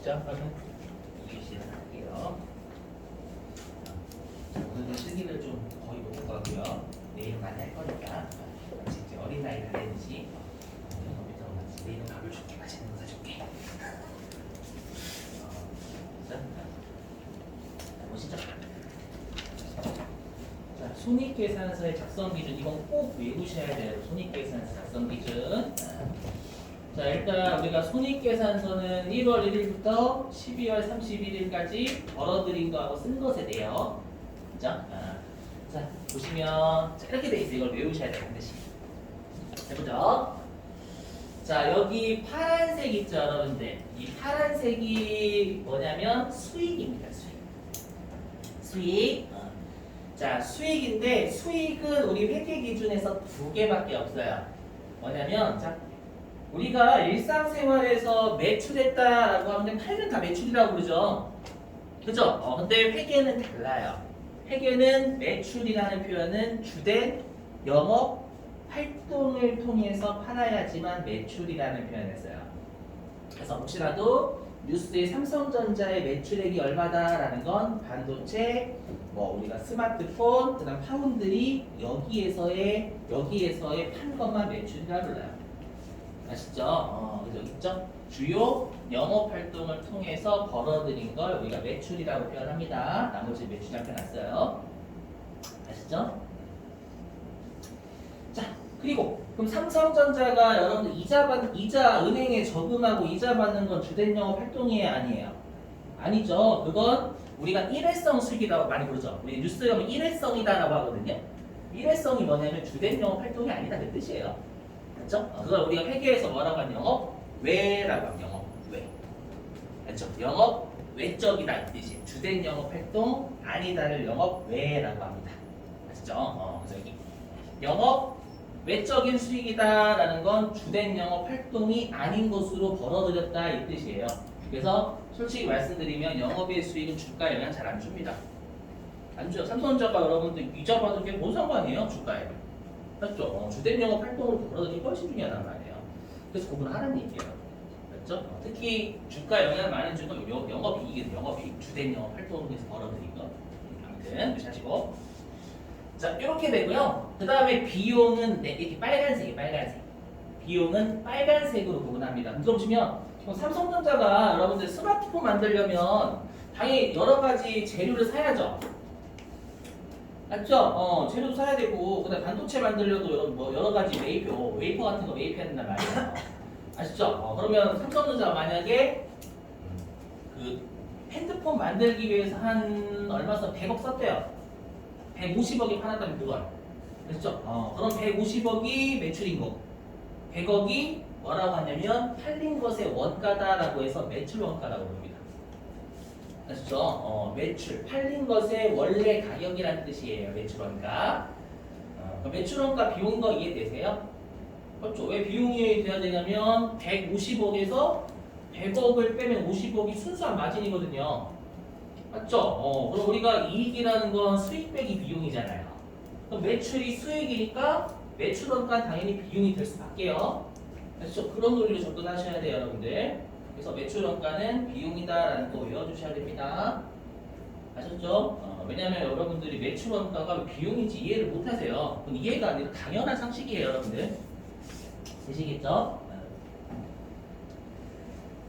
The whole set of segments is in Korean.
가보시죠. 시작할게요. 오늘은 실기를 좀 거의 못할 거고요. 내일은 많이 할 거니까 마치 이제 어린아이 다니듯이 내일은 밥을 줄게. 맛있는 거 사줄게. 자, 보시죠. 자, 손익계산서의 작성 기준, 이건 꼭 외우셔야 돼요. 손익계산서 작성 기준. 자, 일단 우리가 손익계산서는 1월 1일부터 12월 31일까지 벌어들인 거하고 쓴 것에 대해요. 그죠? 자, 보시면 자, 이렇게 돼 있어요. 이걸 외우셔야 돼요. 반드시. 해보죠. 자, 여기 파란색 있죠, 여러분들. 이 파란색이 뭐냐면 수익입니다. 수익. 자, 수익인데 수익은 우리 회계 기준에서 두 개밖에 없어요. 뭐냐면 자, 우리가 일상생활에서 매출했다라고 하면 팔면 다 매출이라고 그러죠. 그죠? 근데 회계는 달라요. 회계는 매출이라는 표현은 주된 영업 활동을 통해서 팔아야지만 매출이라는 표현을 써요. 그래서 혹시라도 뉴스에 삼성전자의 매출액이 얼마다라는 건 반도체, 뭐 우리가 스마트폰, 그다음 파운드리 여기에서의 판 것만 매출이라 불러요. 아시죠? 그래서 있죠? 주요 영업 활동을 통해서 벌어들인 걸 우리가 매출이라고 표현합니다. 나머지 매출 잠깐 놨어요. 아시죠? 자, 그리고 그럼 삼성전자가 여러분들 이자 은행에 저금하고 이자 받는 건 주된 영업 활동이에요, 아니에요? 아니죠. 그건 우리가 일회성 수익이라고 많이 부르죠. 우리 뉴스에 보면 일회성이다라고 하거든요. 일회성이 뭐냐면 주된 영업 활동이 아니다 그 뜻이에요. 그렇죠? 그걸 우리가 회계에서 뭐라고 하면 영업 외라고 하면 영업 외. 그렇죠? 영업 외적이다 이 뜻이에요. 주된 영업 활동 아니다를 영업 외라고 합니다. 아시죠? 그래서 여기 영업 외적인 수익이다라는 건 주된 영업 활동이 아닌 것으로 벌어들였다 이 뜻이에요. 그래서 솔직히 말씀드리면 영업의 수익은 주가 영향 잘 안 줍니다. 안 줘요. 삼성전자가 여러분들 이자 받은 게 뭔 상관이에요? 주가에. 맞죠? 주된 영업 활동으로 벌어들인 게 훨씬 중요하단 말이에요. 그래서 구분하라는 얘기예요. 맞죠? 특히 주가 영향을 많이 주는 건 영업이익이에요. 영업이익. 주된 영업 활동으로 해서 벌어들인 거. 아무튼 무시하시고. 자, 이렇게 되고요. 그 다음에 비용은 이렇게 빨간색이에요. 빨간색. 비용은 빨간색으로 구분합니다. 그럼 보시면 삼성전자가 여러분들 스마트폰 만들려면 당연히 여러 가지 재료를 사야죠. 맞죠? 재료도 사야 되고, 그다음 반도체 만들려도 여러 가지 웨이퍼 같은 거 매입해야 된단 말이에요. 아시죠? 그러면 삼성전자가 만약에 그 핸드폰 만들기 위해서 한 얼마 써? 100억 썼대요. 150억이 팔았다면 그걸. 그렇죠? 그럼 150억이 매출인 거. 100억이 뭐라고 하냐면 팔린 것의 원가다라고 해서 매출 원가라고 부릅니다. 아시죠? 매출, 팔린 것의 원래 가격이라는 뜻이에요. 매출 원가. 매출 원가 비용인 거 이해되세요? 그렇죠? 왜 비용이 돼야 되냐면 150억에서 100억을 빼면 50억이 순수한 마진이거든요. 맞죠? 그럼 우리가 이익이라는 건 수익 빼기 비용이잖아요. 그럼 매출이 수익이니까 매출 원가 당연히 비용이 될 수밖에요. 그렇죠? 그런 논리로 접근하셔야 돼요, 여러분들. 그래서 매출 원가는 비용이다라는 거 외워주셔야 됩니다. 아셨죠? 왜냐하면 여러분들이 매출 원가가 비용인지 이해를 못하세요. 그건 이해가 안 돼요. 당연한 상식이에요, 여러분들. 되시겠죠?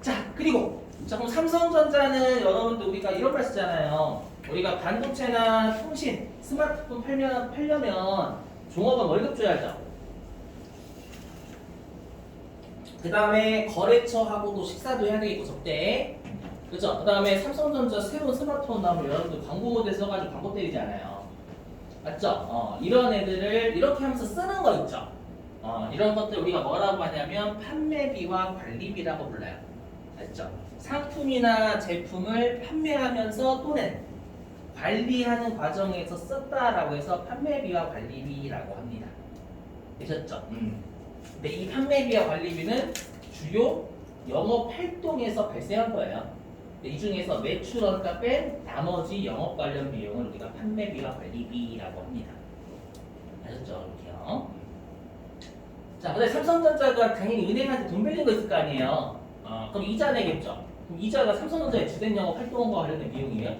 자, 그리고 자, 그럼 삼성전자는 여러분들 우리가 이런 말 쓰잖아요. 우리가 반도체나 통신, 스마트폰 팔려면 종업원 월급 줘야죠. 그 다음에 거래처하고도 식사도 해야 되겠고 접대. 그죠? 그 다음에 삼성전자 새로운 스마트폰 나오면 여러분들 광고 모델 써가지고 광고 때리잖아요. 맞죠? 이런 애들을 이렇게 하면서 쓰는 거 있죠? 이런 것들 우리가 뭐라고 하냐면 판매비와 관리비라고 불러요. 맞죠? 상품이나 제품을 판매하면서 또는 관리하는 과정에서 썼다라고 해서 판매비와 관리비라고 합니다. 되셨죠? 근데 이 판매비와 관리비는 주요 영업 활동에서 발생한 거예요. 이 중에서 매출 원가 뺀 나머지 영업 관련 비용을 우리가 판매비와 관리비라고 합니다. 아셨죠? 이렇게요. 자, 근데 삼성전자가 당연히 은행한테 돈 빌린 거 있을 거 아니에요. 그럼 이자 내겠죠. 그럼 이자가 삼성전자의 주된 영업 활동과 관련된 비용이에요?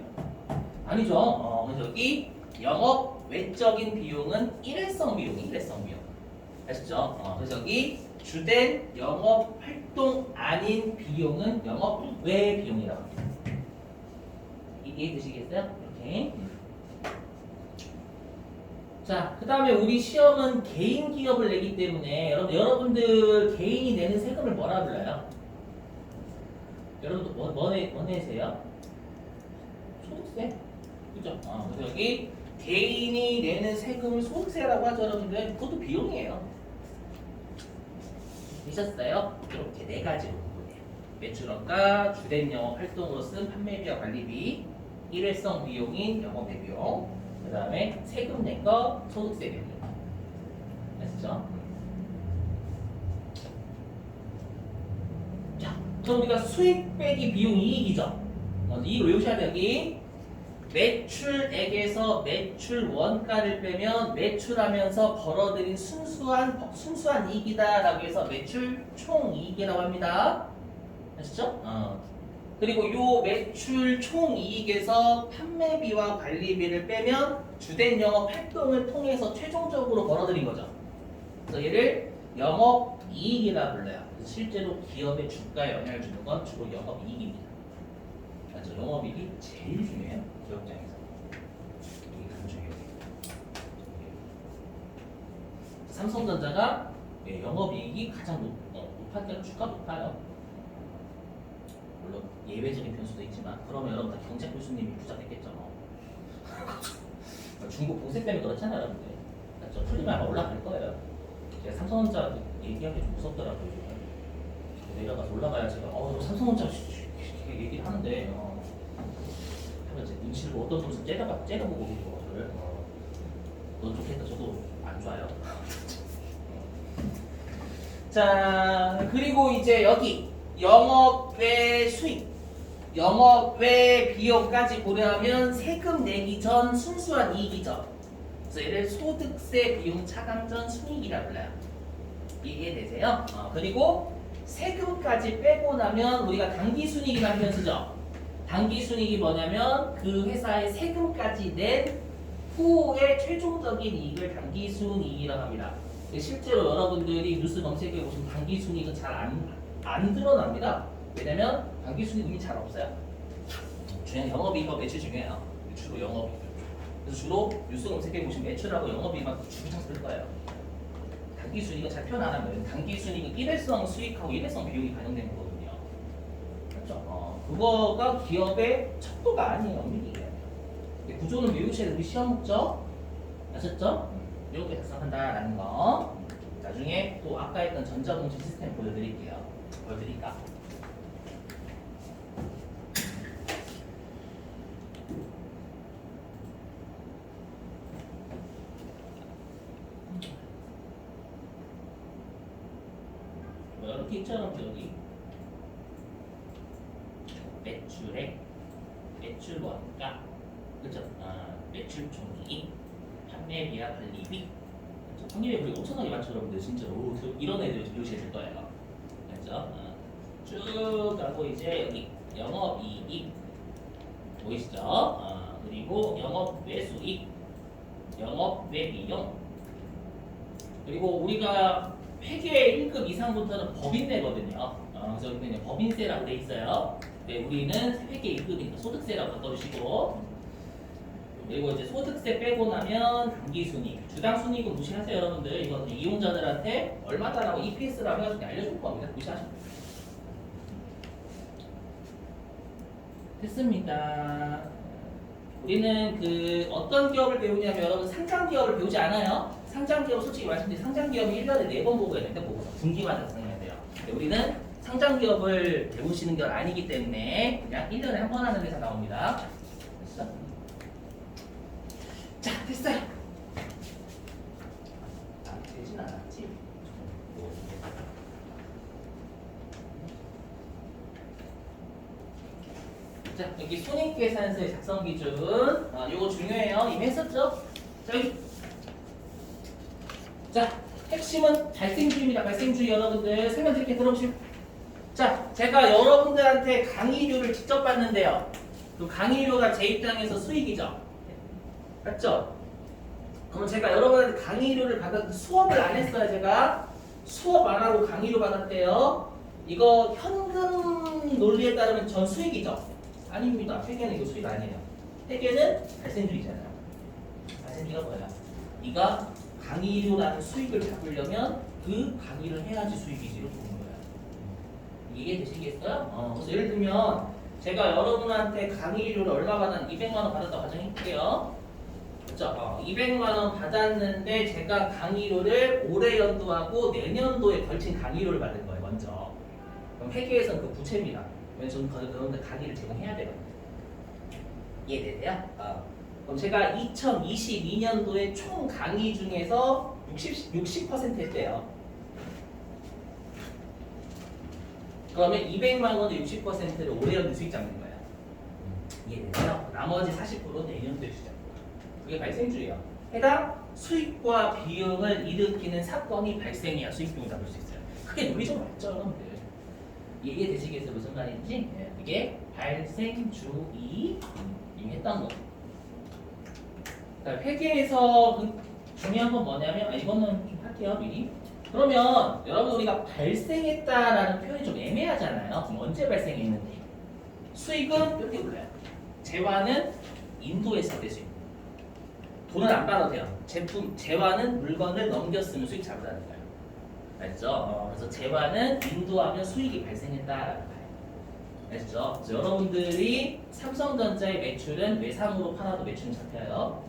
아니죠. 그래서 여기 영업 외적인 비용은 일회성 비용이 일회성 비용. 아시죠? 그래서 여기 주된 영업 활동 아닌 비용은 영업 외 비용이라고 합니다. 이해되시겠어요? 이렇게. 자, 그 다음에 우리 시험은 개인 기업을 내기 때문에 여러분들 개인이 내는 세금을 뭐라 불러요? 여러분들 뭐 내세요? 소득세? 그죠? 그래서 여기 개인이 내는 세금을 소득세라고 하죠, 여러분들. 그것도 비용이에요. 되셨어요? 이렇게 네 가지로 구분해요. 매출원가, 주된 영업 활동으로 쓴 판매비와 관리비, 일회성 비용인 영업외 비용, 그 다음에 세금 낸 거 소득세 비용. 아시죠? 자, 그럼 우리가 수익 빼기 비용 이익이죠. 이걸 외우셔야 돼요. 여기 매출액에서 매출 원가를 빼면 매출하면서 벌어들인 순수한 이익이다라고 해서 매출 총이익이라고 합니다. 아시죠? 그리고 요 매출 총이익에서 판매비와 관리비를 빼면 주된 영업 활동을 통해서 최종적으로 벌어들인 거죠. 그래서 얘를 영업이익이라 불러요. 그래서 실제로 기업의 주가에 영향을 주는 건 주로 영업이익입니다. 맞죠? 영업이익이 제일 중요해요. 기업장에서. 이게 가장 중요해요. 삼성전자가 영업이익이 가장 높았던 주가 높아요. 물론 예외적인 변수도 있지만 그러면 여러분 다 경제 교수님이 부자 됐겠죠. 중국 보세 때문에 그렇잖아요, 여러분들. 맞죠? 풀리면 아마 올라갈 거예요. 제가 삼성전자 얘기하기 좀 무섭더라고요. 내려가서 올라가야 제가 삼성전자 얘기를 하는데 하면 이제 눈치를 보고 어떤 분은 째려보고 오고 저를 넌 좋겠다. 저도 안 좋아요. 자, 그리고 이제 여기 영업외 수익, 영업외 비용까지 고려하면 세금 내기 전 순수한 이익이죠. 그래서 얘를 소득세 비용 차감 전 순이익이라 불러요. 이해되세요? 그리고 세금까지 빼고 나면 우리가 당기순이익이라는 표현 쓰죠. 당기순이익이 뭐냐면 그 회사의 세금까지 낸 후의 최종적인 이익을 당기순이익이라고 합니다. 실제로 여러분들이 뉴스 검색해 보시면 당기순이익은 잘 안 드러납니다. 왜냐면 당기순이익이 잘 없어요. 그냥 영업이익과 매출 중요해요. 주로 영업이익. 그래서 주로 뉴스 검색해 보시면 매출하고 영업이익만 주구장 쓸 거예요. 당기순이익은 잘 표현 안 하면 당기순이익은 일회성 수익하고 일회성 비용이 반영되는 거거든요. 그렇죠? 그거가 기업의 척도가 아니에요. 엄밀히게. 구조는 외우셔야 우리 시험 목적 아셨죠? 이렇게 작성한다라는 거. 나중에 또 아까 했던 전자공시 시스템 보여드릴게요. 보여드릴까? 이렇게 있잖아, 여기 매출액, 매출 원가, 그죠? 매출 총이익, 판매비와 관리비. 판매비 우리 엄청나게 많죠, 여러분들 진짜로. 이런 애들 배우셔야 될 거예요. 그죠? 쭉 가고 이제 여기 영업이익 보이시죠? 그리고 영업외수익, 영업외비용. 그리고 우리가 회계 1급 이상부터는 법인세거든요. 그래서 여기는 법인세라고 돼 있어요. 네, 우리는 회계 1급이니까 소득세라고 바꿔주시고, 그리고 이제 소득세 빼고 나면 당기순이익, 주당순이익은 무시하세요, 여러분들. 이건 이용자들한테 얼마다라고 EPS라고 해가지고 알려줄 겁니다. 무시하시면 돼요. 됐습니다. 우리는 그 어떤 기업을 배우냐면 여러분 상장 기업을 배우지 않아요. 상장 기업 솔직히 말씀드리면 상장 기업은 1년에 4번 보고 있는데 분기마다 작성해야 돼요. 우리는 상장 기업을 배우시는 게 아니기 때문에 그냥 1년에 한 번 하는 회사 나옵니다. 됐어? 자, 됐어요. 되진 않았지. 자, 여기 손익계산서의 작성 기준. 요거 중요해요. 이미 했었죠? 자, 여기. 자, 핵심은 발생주의입니다. 발생주의 여러분들 설명드릴게 들어보시면. 자, 제가 여러분들한테 강의료를 직접 받는데요. 그 강의료가 제 입장에서 수익이죠. 맞죠? 그럼 제가 여러분한테 강의료를 받았는데 수업을 안 했어요. 제가 수업 안 하고 강의료 받았대요. 이거 현금 논리에 따르면 전 수익이죠? 아닙니다. 회계는 이거 수익 아니에요. 회계는 발생주의잖아요. 발생주의가 뭐야? 네가 강의료라는 수익을 잡으려면 그 강의를 해야지 수익이지로 보는 거예요. 이해되시겠어요? 그래서 예를 들면 제가 여러분한테 강의료를 얼마 받았 200만 원 받았다고 가정할게요. 그렇죠? 200만 원 받았는데 제가 강의료를 올해 연도하고 내년도에 걸친 강의료를 받은 거예요. 먼저. 그럼 회계에서는 그 부채입니다. 왜냐면 저는 그런데 강의를 제공해야 되거든요. 이해되세요? 그럼 제가 2022년도에 총 강의 중에서 60% 했대요. 그러면 200만 원의 60%를 올해 연도 수익 잡는 거예요. 이해되세요? 나머지 40%는 내년도에 수익 잡는 거예요. 그게 발생주예요. 해당 수익과 비용을 일으키는 사건이 발생해야 수익 비용을 잡을 수 있어요. 크게 논리적으로 맞죠, 여러분들? 이해되시겠어요? 무슨 말인지? 이게 발생주의 이미 했던 거. 회계에서 중요한 건 뭐냐면 이거는 좀 할게요 미리. 그러면 여러분 우리가 발생했다라는 표현이 좀 애매하잖아요. 그럼 언제 발생했는지. 수익은 이렇게 불러요. 재화는 인도했을 때 수익. 돈은 안 받아도 돼요. 재화는 물건을 넘겼으면 수익 잡으라는 거예요. 알죠? 그래서 재화는 인도하면 수익이 발생했다라는 거예요. 알죠? 그래서 여러분들이 삼성전자의 매출은 외상으로 팔아도 매출은 잡혀요.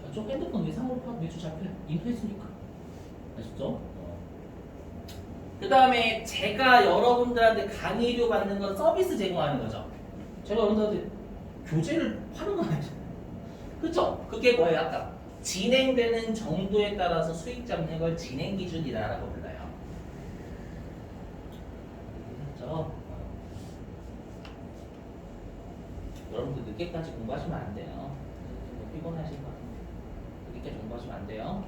저쪽 핸드폰 외상으로 팔아도 매출 잡혀요. 인도했으니까. 아시죠? 그 다음에 제가 여러분들한테 강의료 받는 건 서비스 제공하는 거죠. 제가 여러분들한테 교재를 파는 건 아니잖아요. 그죠? 그게 뭐예요? 아까 진행되는 정도에 따라서 수익 잡는 걸 진행 기준이다라고 불러요. 그렇죠? 여러분들 늦게까지 공부하시면 안 돼요. 피곤하실 것 같은데 늦게까지 공부하시면 안 돼요.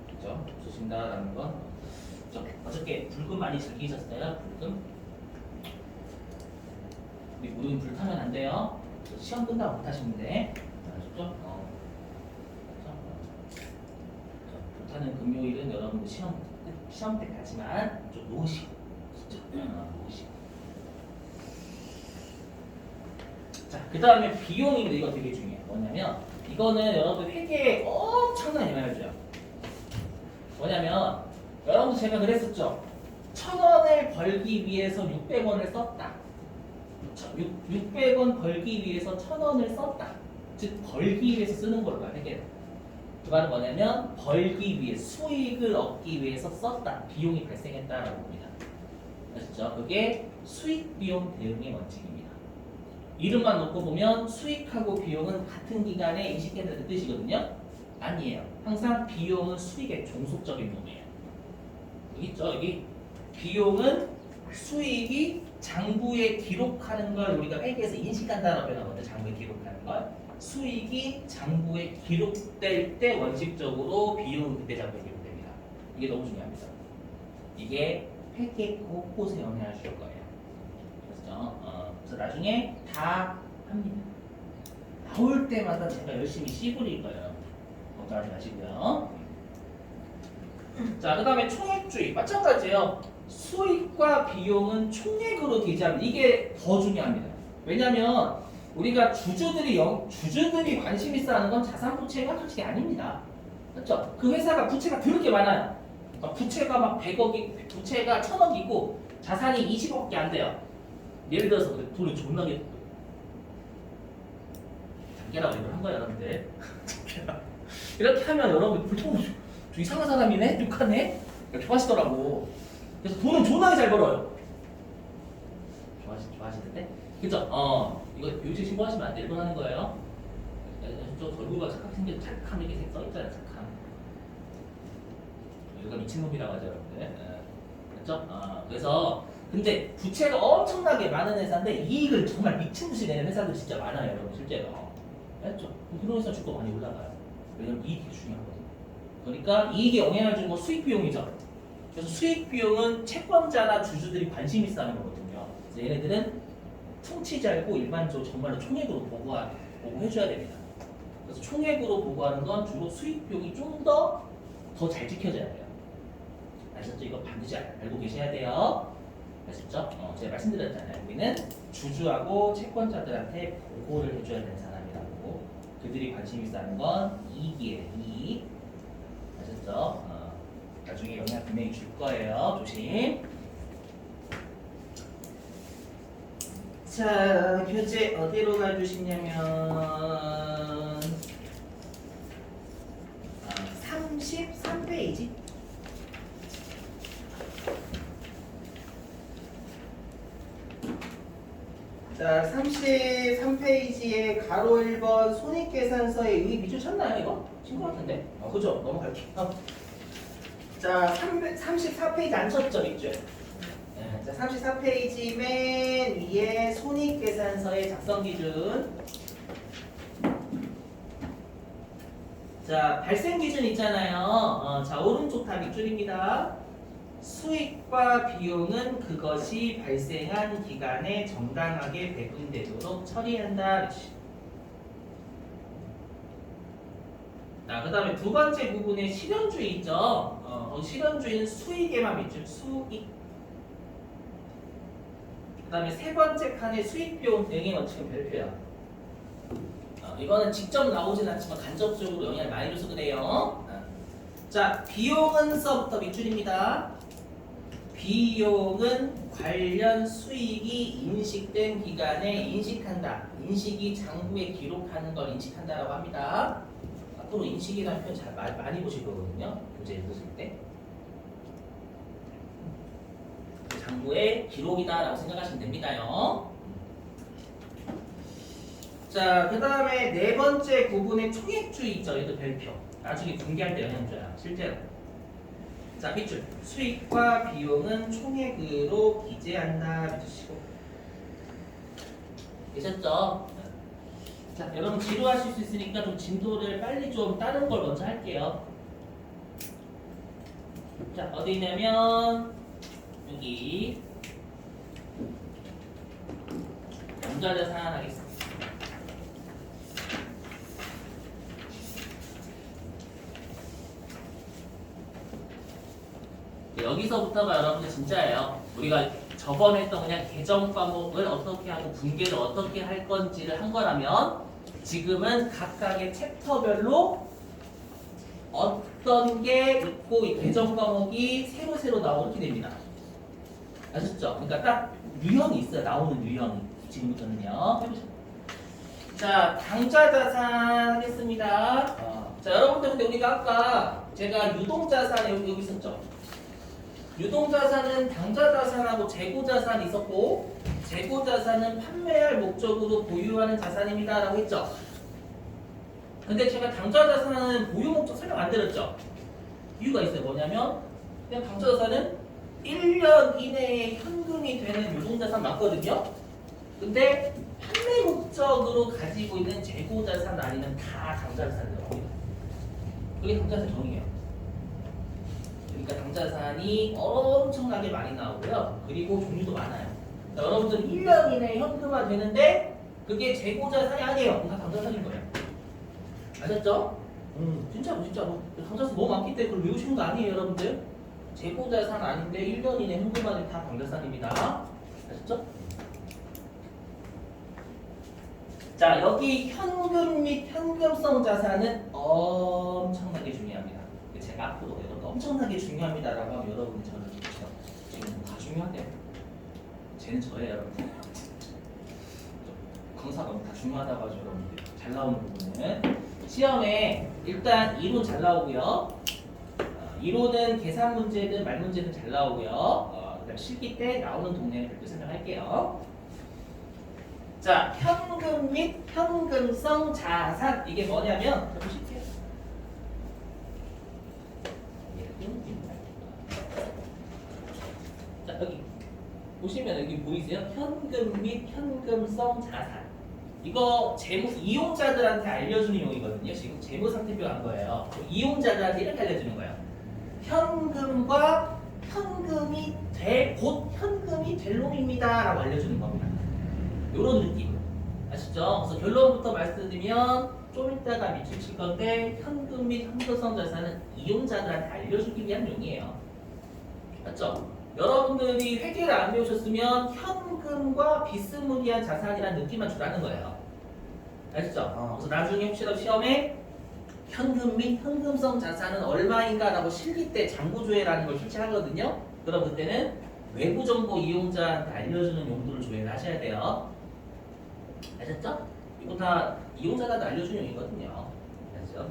그렇죠? 없으신다라는 건 어저께 불금 많이 즐기셨어요? 불금? 우리 모든 불 타면 안 돼요. 시험 끝나고 못 타시면 돼. 아셨죠? 불타는 금요일은 여러분들 시험 때까지만 좀 놓으시고, 진짜 놓으시고. 자, 그 다음에 비용인데 이거 되게 중요해요. 뭐냐면 이거는 여러분 회계에 엄청난 영향을 줘요. 뭐냐면 여러분 제가 그랬었죠. 1,000원을 벌기 위해서 600원을 썼다. 600원 벌기 위해서 1,000원을 썼다. 즉 벌기 위해서 쓰는 걸로 회계는. 그 말은 뭐냐면 벌기 위해 수익을 얻기 위해서 썼다. 비용이 발생했다라고 봅니다. 아시죠? 그게 수익 비용 대응의 원칙입니다. 이름만 놓고 보면 수익하고 비용은 같은 기간에 인식해내는 뜻이거든요. 아니에요. 항상 비용은 수익의 종속적인 놈이에요. 여기 있죠? 여기 비용은 수익이 장부에 기록하는 걸 우리가 회계에서 인식한다라고 표현하거든요. 장부에 기록하는 걸. 수익이 장부에 기록될 때 원칙적으로 비용은 그때 장부에 기록됩니다. 이게 너무 중요합니다. 이게 회계 곳곳에 영향을 줄 거예요. 그래서 나중에 다 합니다. 나올 때마다 제가 열심히 씨부릴 거예요. 걱정하지 마시고요. 자, 그 다음에 총액주의 마찬가지예요. 수익과 비용은 총액으로 계제하면 이게 더 중요합니다. 왜냐하면 우리가 주주들이 관심 있어 하는 건 자산 부채가 솔직히 아닙니다. 그렇죠? 그 회사가 부채가 더럽게 많아요. 부채가 막 100억이, 부채가 1,000억이고 자산이 20억밖에 안 돼요. 예를 들어서 돈을 존나게 작게라고 얘기를 한 거야, 여러분들. 이렇게 하면 여러분 보통 저 이상한 사람이네? 욕하네? 이렇게 하시더라고. 그래서 돈은 존나게 잘 벌어요. 좋아하시는데? 그죠? 이거 교육직 신고하시면 안 돼. 일본 하는 거예요. 저 얼굴가 착하게 생겨 착함 이렇게 써있잖아요. 착함. 이거 미친놈이라고 하죠, 여러분들. 그렇죠? 그래서 근데 부채가 엄청나게 많은 회사인데 이익을 정말 미친 듯이 내는 회사들 진짜 많아요, 여러분 실제로. 알죠? 그런 회사 주가 많이 올라가요. 왜냐면 이익이 중요하거든요. 그러니까 이익에 영향을 주는 건 수익 비용이죠. 그래서 수익 비용은 채권자나 주주들이 관심 있어 하는 거거든요. 그래서 얘네들은 퉁치지 않고 일반적으로 정말로 총액으로 보고해줘야 됩니다. 그래서 총액으로 보고하는 건 주로 수익 비용이 좀 더 잘 지켜져야 돼요. 아셨죠? 이거 반드시 알고 계셔야 돼요. 아셨죠? 제가 말씀드렸잖아요. 우리는 주주하고 채권자들한테 보고를 해줘야 되는 사람이라고. 그들이 관심 있어 하는 건 이익이에요. 이익. 아셨죠? 나중에 영향 분명히 줄 거예요. 조심. 자, 교재 어디로 가주시냐면 33페이지. 자, 33페이지에 가로 1번 손익계산서의 의의 미주셨나요, 이거? 친구 같은데? 그죠? 넘어갈게요. 자, 34페이지 안 쳤죠, 밑줄? 네, 자, 34페이지 맨 위에 손익계산서의 작성 기준. 자, 발생 기준 있잖아요. 자, 오른쪽 다 밑줄입니다. 수익과 비용은 그것이 발생한 기간에 정당하게 배분되도록 처리한다. 자, 그 다음에 두 번째 부분에 실현주의 있죠. 실현주의는 수익에만 밑줄, 수익. 그 다음에 세 번째 칸에 수익 비용 대응의 원칙은 별표야. 이거는 직접 나오진 않지만 간접적으로 영향을 많이 줘서 그래요. 자, 비용은 서부터 밑줄입니다. 비용은 관련 수익이 인식된 기간에 인식한다. 인식이 장부에 기록하는 걸 인식한다라고 합니다. 앞으로 인식이라는 표현 잘 많이 보실 거거든요. 교재 읽으실 때. 장부에 기록이다라고 생각하시면 됩니다요. 자, 그 다음에 네 번째 구분의 총액주의 있죠. 얘도 별표. 나중에 공개할 때 영향 줘요. 실제로. 자, 밑줄. 수익과 비용은 총액으로 기재한다. 밑주시고. 되셨죠? 자, 여러분 지루하실 수 있으니까 좀 진도를 빨리 좀 다른 걸 먼저 할게요. 자, 어디 있냐면 여기 남자자산 하겠습니다. 여기서부터가 여러분들 진짜예요. 우리가 저번에 했던 그냥 개정 과목을 어떻게 하고 분계를 어떻게 할 건지를 한 거라면 지금은 각각의 챕터별로 어떤 게 있고 이 개정 과목이 새로 나오게 됩니다. 아셨죠? 그러니까 딱 유형이 있어요. 나오는 유형이. 지금부터는요. 해보시죠. 자, 당좌자산 하겠습니다. 자, 여러분들 근데 우리가 아까 제가 유동자산 여기 있었죠? 유동자산은 당좌자산하고 재고자산이 있었고 재고자산은 판매할 목적으로 보유하는 자산입니다 라고 했죠. 근데 제가 당좌자산은 보유 목적 설명 안 드렸죠. 이유가 있어요. 뭐냐면 그냥 당좌자산은 1년 이내에 현금이 되는 유동자산 맞거든요. 근데 판매 목적으로 가지고 있는 재고자산 아니면 다 당좌자산이라고 합니다. 그게 당좌자산 정의예요. 그러니까 당좌자산이 엄청나게 많이 나오고요. 그리고 종류도 많아요. 그러니까 여러분들 1년 이내에 현금화 되는데 그게 재고자산이 아니에요. 그럼 다 당좌자산인 거예요. 아셨죠? 진짜로. 당좌자산 너무 많기 때문에 그걸 외우시는 거 아니에요, 여러분들. 재고자산 아닌데 1년 이내 현금화는 다 당좌자산입니다. 아셨죠? 자, 여기 현금 및 현금성 자산은 엄청나게 중요합니다. 제가 앞으로 여러분 엄청나게 중요합니다라고 하면 여러분이 저를 좋죠. 지금 다 중요한데요. 쟤는 저예요, 여러분. 강사가 다 중요하다고 하죠, 여러분들. 잘 나오는 부분은 시험에 일단 이론 잘 나오고요. 이론은 계산 문제든 말 문제든 잘 나오고요. 그다음 실기 때 나오는 동네를 별도 설명할게요. 자, 현금 및 현금성 자산 이게 뭐냐면 보실게요. 자, 여기 보시면 여기 보이세요? 현금 및 현금성 자산. 이거 이용자들한테 알려주는 용이거든요. 지금 재무상태표 한 거예요. 이용자들한테 이렇게 알려주는 거예요. 현금과 곧 현금이 될 놈입니다 라고 알려주는 겁니다. 요런 느낌 아시죠? 그래서 결론부터 말씀드리면 좀 이따가 미치실 건데 현금 및 현금성 자산은 이용자들한테 알려주기 위한 용이에요. 맞죠? 여러분들이 회계를 안 배우셨으면 현금과 비스무리한 자산이라는 느낌만 주라는 거예요. 아시죠? 그래서 나중에 혹시라도 시험에 현금 및 현금성 자산은 얼마인가 라고 실기 때 장부조회라는 걸 출제하거든요. 그럼 그때는 외부 정보 이용자한테 알려주는 용도를 조회를 하셔야 돼요. 아셨죠? 이거 다 이용자한테 알려주는 용이거든요. 아시죠?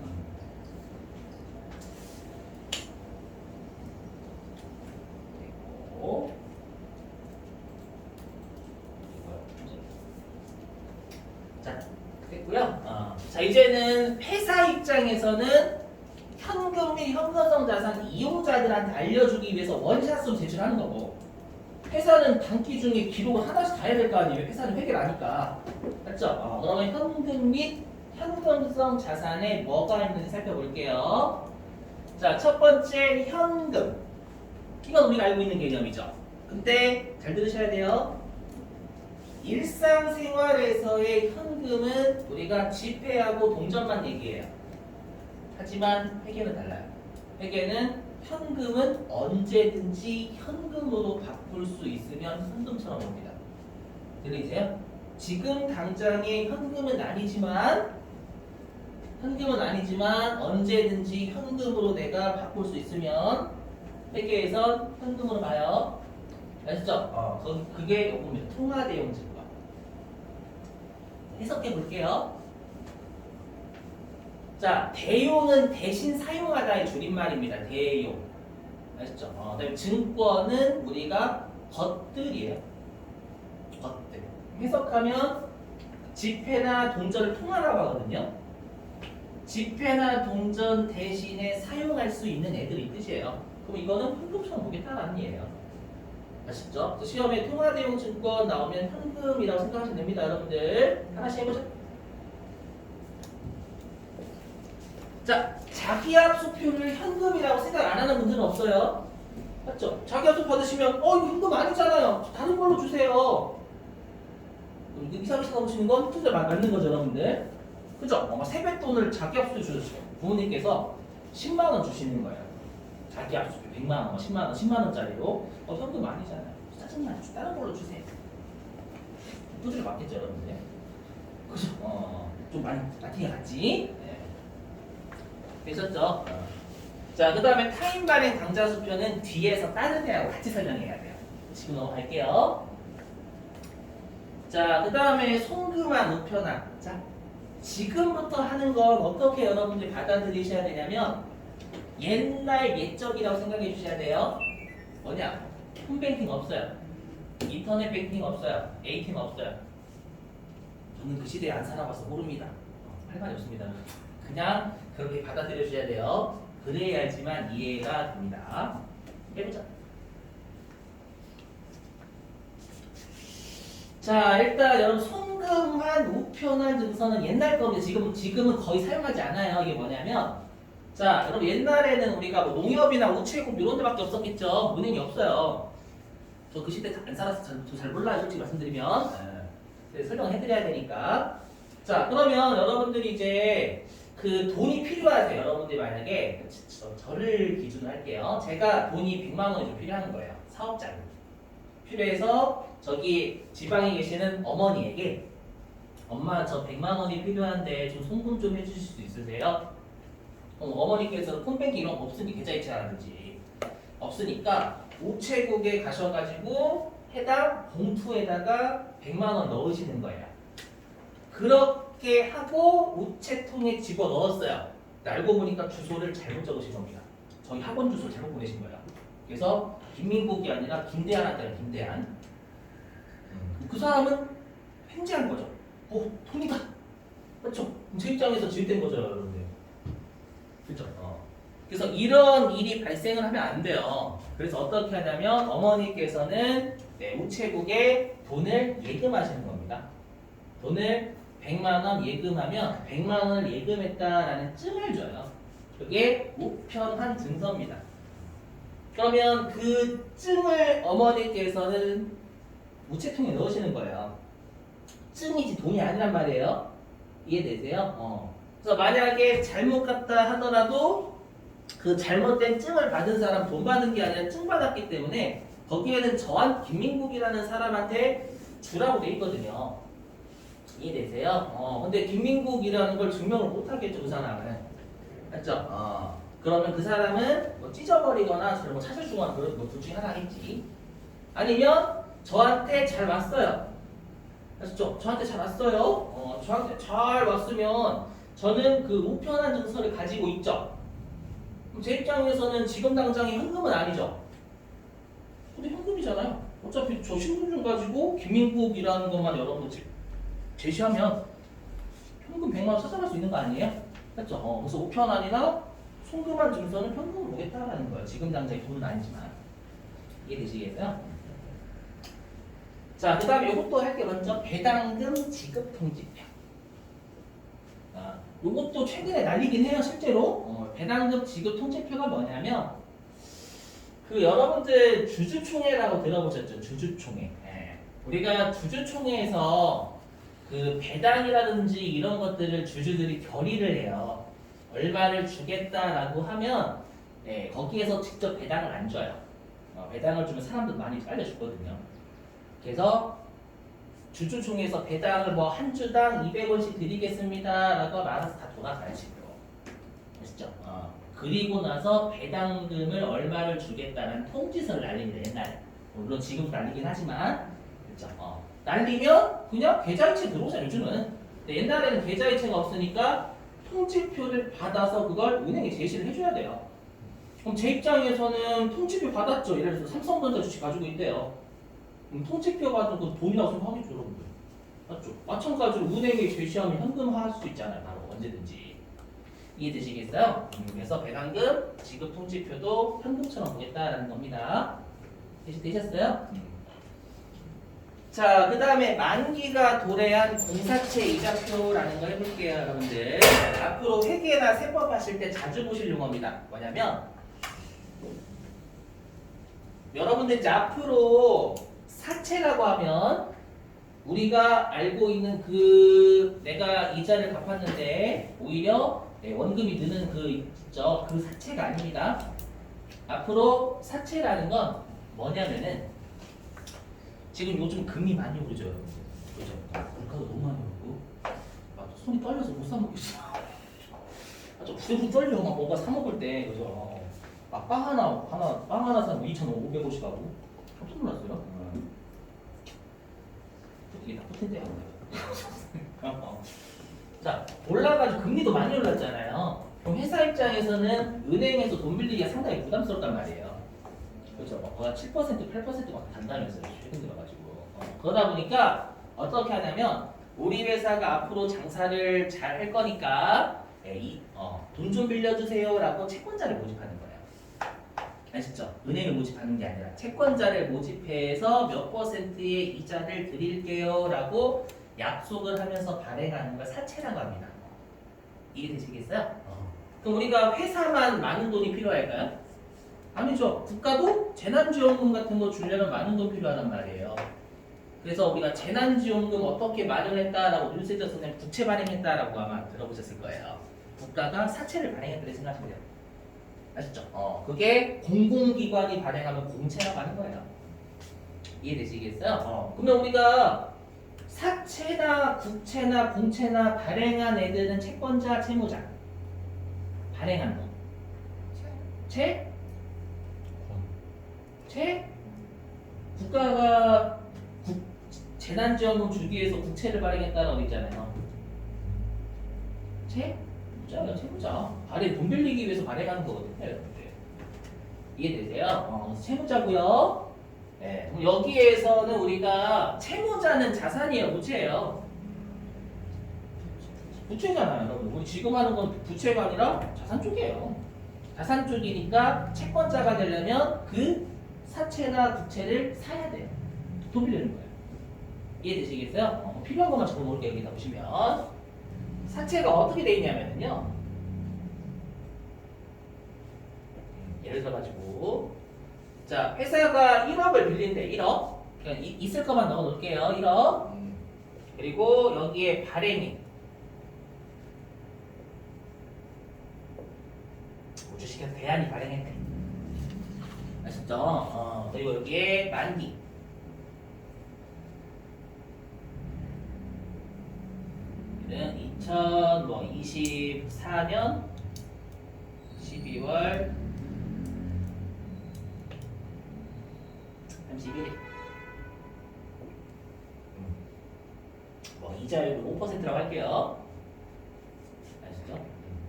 그리고 자, 됐고요. 자, 이제는 회사 입장에서는 현금 및 현금성 자산 이용자들한테 알려주기 위해서 원샷으로 제출하는 거고, 회사는 단기 중에 기록을 하나씩 다 해야 될 거 아니에요. 회사는 회계를 아니까. 맞죠? 그러면 현금 및 현금성 자산에 뭐가 있는지 살펴볼게요. 자, 첫 번째 현금. 이건 우리가 알고 있는 개념이죠. 근데 잘 들으셔야 돼요. 일상생활에서의 현금은 우리가 지폐하고 동전만 얘기해요. 하지만 회계는 달라요. 회계는 현금은 언제든지 현금으로 바꿀 수 있으면 현금처럼 봅니다. 들리세요? 지금 당장의 현금은 아니지만 언제든지 현금으로 내가 바꿀 수 있으면 회계에선 현금으로 봐요. 아시죠? 그게 요겁니다. 통화대용 증권. 해석해 볼게요. 자, 대용은 대신 사용하다의 줄임말입니다. 대용. 아시죠? 그다음에 증권은 우리가 것들이에요. 것들. 해석하면 지폐나 동전을 통화라고 하거든요. 지폐나 동전 대신에 사용할 수 있는 애들이 뜻이에요. 그럼 이거는 현금처럼 보겠다는 얘기예요. 아시죠? 그래서 시험에 통화대용 증권 나오면 현금이라고 생각하시면 됩니다. 여러분들 하나씩 해보죠. 자, 자기압수표를 현금이라고 생각 안 하는 분들은 없어요. 맞죠? 자기압수 받으시면 이거 현금 아니잖아요. 다른 걸로 주세요. 이상하게 생각하시는 건 틀려 맞는 거죠, 여러분들. 그죠? 세뱃돈을 자기압수표 주셨어요. 부모님께서 10만 원 주시는 거예요. 자기압수표 100만 원, 10만 원, 10만 원짜리로 현금 아니잖아요. 짜증나. 다른 걸로 주세요. 두드려 맞겠죠, 여러분들. 그죠? 좀 많이 나팅이 같지? 되셨죠? 자, 그 다음에 타임 발행 당좌수표는 뒤에서 다른 애하고 같이 설명해야 돼요. 지금 넘어갈게요. 자, 그 다음에 송금한 우편한. 자, 지금부터 하는 건 어떻게 여러분들이 받아들이셔야 되냐면 옛날 옛적이라고 생각해 주셔야 돼요. 뭐냐? 홈뱅킹 없어요. 인터넷 뱅킹 없어요. ATM 없어요. 저는 그 시대에 안 살아봐서 모릅니다. 할 말이 없습니다. 그냥 그렇게 받아들여 주셔야 돼요. 그래야지만 이해가 됩니다. 해보자. 자, 일단 여러분 송금한 우편한 증서는 옛날 겁니다. 지금은 거의 사용하지 않아요. 이게 뭐냐면, 자, 여러분 옛날에는 우리가 뭐 농협이나 우체국 이런 데밖에 없었겠죠. 은행이 없어요. 저 그 시대 안 살아서 잘 몰라요. 솔직히 말씀드리면. 설명을 해드려야 되니까. 자, 그러면 여러분들이 이제 그 돈이 필요하세요. 여러분들이 만약에 저를 기준으로 할게요. 제가 돈이 100만 원이 좀 필요한 거예요. 사업자로. 필요해서 저기 지방에 계시는 어머니에게 엄마 저 100만 원이 필요한데 좀 송금 좀 해주실 수 있으세요? 어머니께서 폰뱅킹 이런 거 없으니 계좌이체라든지 없으니까 우체국에 가셔가지고 해당 봉투에다가 100만 원 넣으시는 거예요. 그렇게 하고 우체통에 집어 넣었어요. 알고 보니까 주소를 잘못 적으신 겁니다. 저희 학원 주소를 잘못 보내신 거예요. 그래서 김민국이 아니라 김대한한테 김대한. 그 사람은 횡재한 거죠. 돈이다. 맞죠? 제 입장에서 지읒된 거죠, 여러분들. 그렇죠? 그래서 이런 일이 발생을 하면 안 돼요. 그래서 어떻게 하냐면 어머니께서는 우체국에 돈을 예금하시는 겁니다. 돈을 100만 원 예금하면 100만 원을 예금했다라는 증을 줘요. 그게 우편한 증서입니다. 그러면 그 증을 어머니께서는 우체통에 넣으시는 거예요. 증이지 돈이 아니란 말이에요. 이해되세요? 그래서 만약에 잘못 갔다 하더라도 그 잘못된 증을 받은 사람 돈 받은 게 아니라 증 받았기 때문에 거기에는 저한 김민국이라는 사람한테 주라고 돼 있거든요. 이해되세요? 근데 김민국이라는 걸 증명을 못 하겠죠, 그 사람은. 맞죠? 그러면 그 사람은 뭐 찢어버리거나 저를 뭐 차실 주거나 그런 뭐둘 중에 하나 하겠지. 아니면 저한테 잘 왔어요. 아시죠? 저한테 잘 왔어요. 저한테 잘 왔으면 저는 그 우편한 증서를 가지고 있죠. 그럼 제 입장에서는 지금 당장의 현금은 아니죠. 근데 현금이잖아요. 어차피 저 신분증 가지고 김민국이라는 것만 여러분들 제시하면 현금 100만 원 찾아갈 수 있는 거 아니에요? 그렇죠? 그래서 우편안이나 송금한 증서는 현금으로 오겠다라는 거예요. 지금 당장의 돈은 아니지만. 이해되시겠어요? 자, 그 다음에 이것도 할게 먼저 배당금 지급 통지표. 이것도 최근에 날리긴 해요, 실제로. 배당금 지급 통지표가 뭐냐면 그 여러분들 주주총회라고 들어보셨죠? 주주총회. 우리가 주주총회에서 그 배당이라든지 이런 것들을 주주들이 결의를 해요. 얼마를 주겠다라고 하면 거기에서 직접 배당을 안 줘요. 배당을 주면 사람들 많이 빨려주거든요. 그래서 주주총회에서 배당을 뭐 한 주당 200원씩 드리겠습니다라고 말아서 다 돌아가요, 식으로. 아시죠? 그리고 나서 배당금을 얼마를 주겠다는 통지서를 날립니다, 옛날에. 물론 지금도 날리긴 하지만, 그렇죠? 날리면 그냥 계좌이체 들어오잖아요, 요즘은. 근데 옛날에는 계좌이체가 없으니까 통지표를 받아서 그걸 은행에 제시를 해줘야 돼요. 그럼 제 입장에서는 통지표 받았죠. 예를 들어서 삼성전자 주식 가지고 있대요. 그럼 통지표 받은 그 돈이 나오면 하겠죠, 여러분들. 맞죠? 마찬가지로 은행에 제시하면 현금화할 수 있잖아요, 바로 언제든지. 이해되시겠어요? 그래서 배당금 지급 통지표도 현금처럼 보겠다라는 겁니다. 되셨어요? 자, 그 다음에 만기가 도래한 공사채 이자표라는 걸 해볼게요, 여러분들. 앞으로 회계나 세법 하실 때 자주 보실 용어입니다. 뭐냐면 여러분들 이제 앞으로 사채라고 하면 우리가 알고 있는 그 내가 이자를 갚았는데 오히려 원금이 느는 그 사채가 아닙니다. 앞으로 사채라는 건 뭐냐면은 지금 요즘 금리 많이 오르죠, 여러분들. 그죠? 물가도 너무 많이 오르고 손이 떨려서 못 사 먹겠어. 저 부들부들 떨려. 막 뭔가 사 먹을 때, 그죠? 빵 하나 사면 2,500원씩 하고 깜짝 놀랐어요. 이게 나쁜 텐데. 자, 올라가지고 금리도 많이 올랐잖아요. 그럼 회사 입장에서는 은행에서 돈 빌리기가 상당히 부담스럽단 말이에요. 그렇죠? 거의 7%, 8%막 단다면서요. 최근 들어가지고. 그러다 보니까 어떻게 하냐면 우리 회사가 앞으로 장사를 잘 할 거니까 돈 좀 빌려주세요라고 채권자를 모집하는 거예요. 아시죠? 은행을 모집하는 게 아니라 채권자를 모집해서 몇 %의 이자를 드릴게요라고 약속을 하면서 발행하는 걸 사채라고 합니다. 이해되시겠어요? 그럼 우리가 회사만 많은 돈이 필요할까요? 아니죠. 국가도 재난지원금 같은 거 주려면 많은 돈 필요하단 말이에요. 그래서 우리가 재난지원금 어떻게 마련했다라고 뉴스에서는 부채 발행했다라고 아마 들어보셨을 거예요. 국가가 사채를 발행했다고 생각하시면 돼요. 아시죠? 그게 공공기관이 발행하면 공채라고 하는 거예요. 이해되시겠어요? 그러면 우리가 사채나 국채나 공채나 발행한 애들은 채권자, 채무자. 발행한 거. 채? 국가가 재난지원금 주기 위해서 국채를 발행했다는 어디 있잖아요. 채무자요, 채무자. 돈 빌리기 위해서 발행하는 거거든요, 여러분들. 이해되세요? 채무자고요. 네, 그럼 여기에서는 우리가 채무자는 자산이에요, 부채예요. 부채잖아요, 여러분. 우리 지금 하는 건 부채가 아니라 자산 쪽이에요. 자산 쪽이니까 채권자가 되려면 그 사채나 부채를 사야 돼요. 돈 빌리는 거예요. 이해되시겠어요? 필요한 것만 적어놓을게요. 여기다 보시면 사채가 어떻게 돼 있냐면요. 예를 들어가지고 자, 회사가 1억을 빌린대. 1억. 그냥 있을 것만 넣어 놓을게요. 1억. 그리고 여기에 발행인. 주식회사 대안이 발행했네. 아셨죠? 그리고 여기에 만기. 얘는 2024년 12월 31일. 뭐 이자율 5%라고 할게요. 아시죠?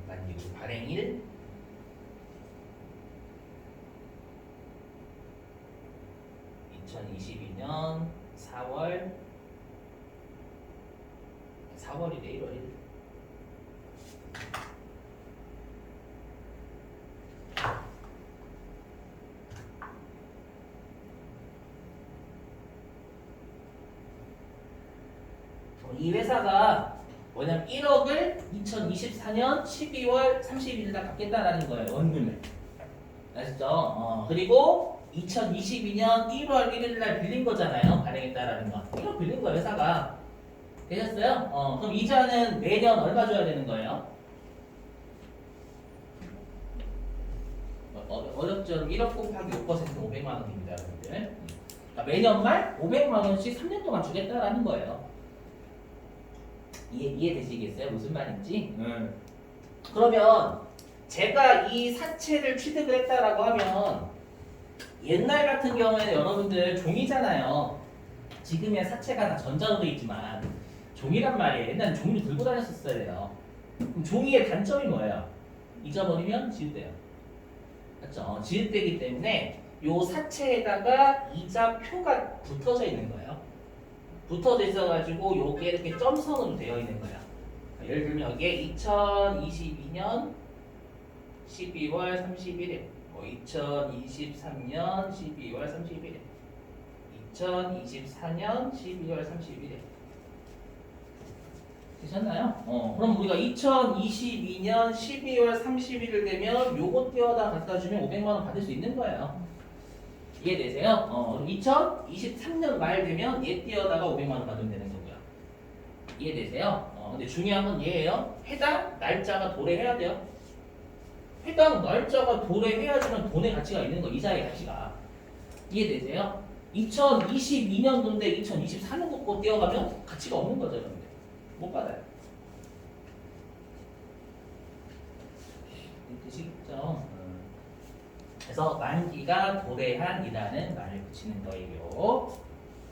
만기 발행일. 2022년 4월이래. 1월 1일. 이 회사가 뭐냐면 1억을 2024년 12월 30일 날 갚겠다라는 거예요. 원금을. 아시죠? 그리고 2022년 1월 1일 날 빌린 거잖아요. 발행했다라는 거. 1억 빌린 거예요, 회사가. 되셨어요? 그럼 이자는 매년 얼마 줘야 되는 거예요? 어렵죠? 1억 곱하기 5% 500만 원입니다, 여러분들. 그러니까 매년 말 500만 원씩 3년 동안 주겠다라는 거예요. 이해되시겠어요? 무슨 말인지? 그러면 제가 이 사채를 취득을 했다라고 하면 옛날 같은 경우에는 여러분들 종이잖아요. 지금의 사채가 다 전자로 되어 있지만 종이란 말이에요. 옛날엔 종이를 들고 다녔었어요. 그럼 종이의 단점이 뭐예요? 잊어버리면 지읒돼요. 맞죠? 지읒되기 때문에 요 사채에다가 이자표가 붙어져 있는 거예요. 붙어져 있어가지고 요게 이렇게 점선으로 되어 있는 거야. 예를 들면 여기에 2022년 12월 31일, 2023년 12월 31일, 2024년 12월 31일. 되셨나요? 그럼 우리가 2022년 12월 31일 되면 요거 띄어다 갖다 주면 500만 원 받을 수 있는 거예요. 이해되세요? 그럼 2023년 말 되면 얘 띄어다가 500만 원 받으면 되는 거고요. 이해되세요? 근데 중요한 건 얘예요. 해당 날짜가 도래해야 돼요. 해당 날짜가 도래해야지만 돈의 가치가 있는 거, 이자의 가치가. 이해되세요? 2022년도인데 2024년도 거 띄어가면 가치가 없는 거죠, 여러분들. 못 받아요. 되시겠죠? 그래서 만기가 도래한이라는 말을 붙이는 거예요.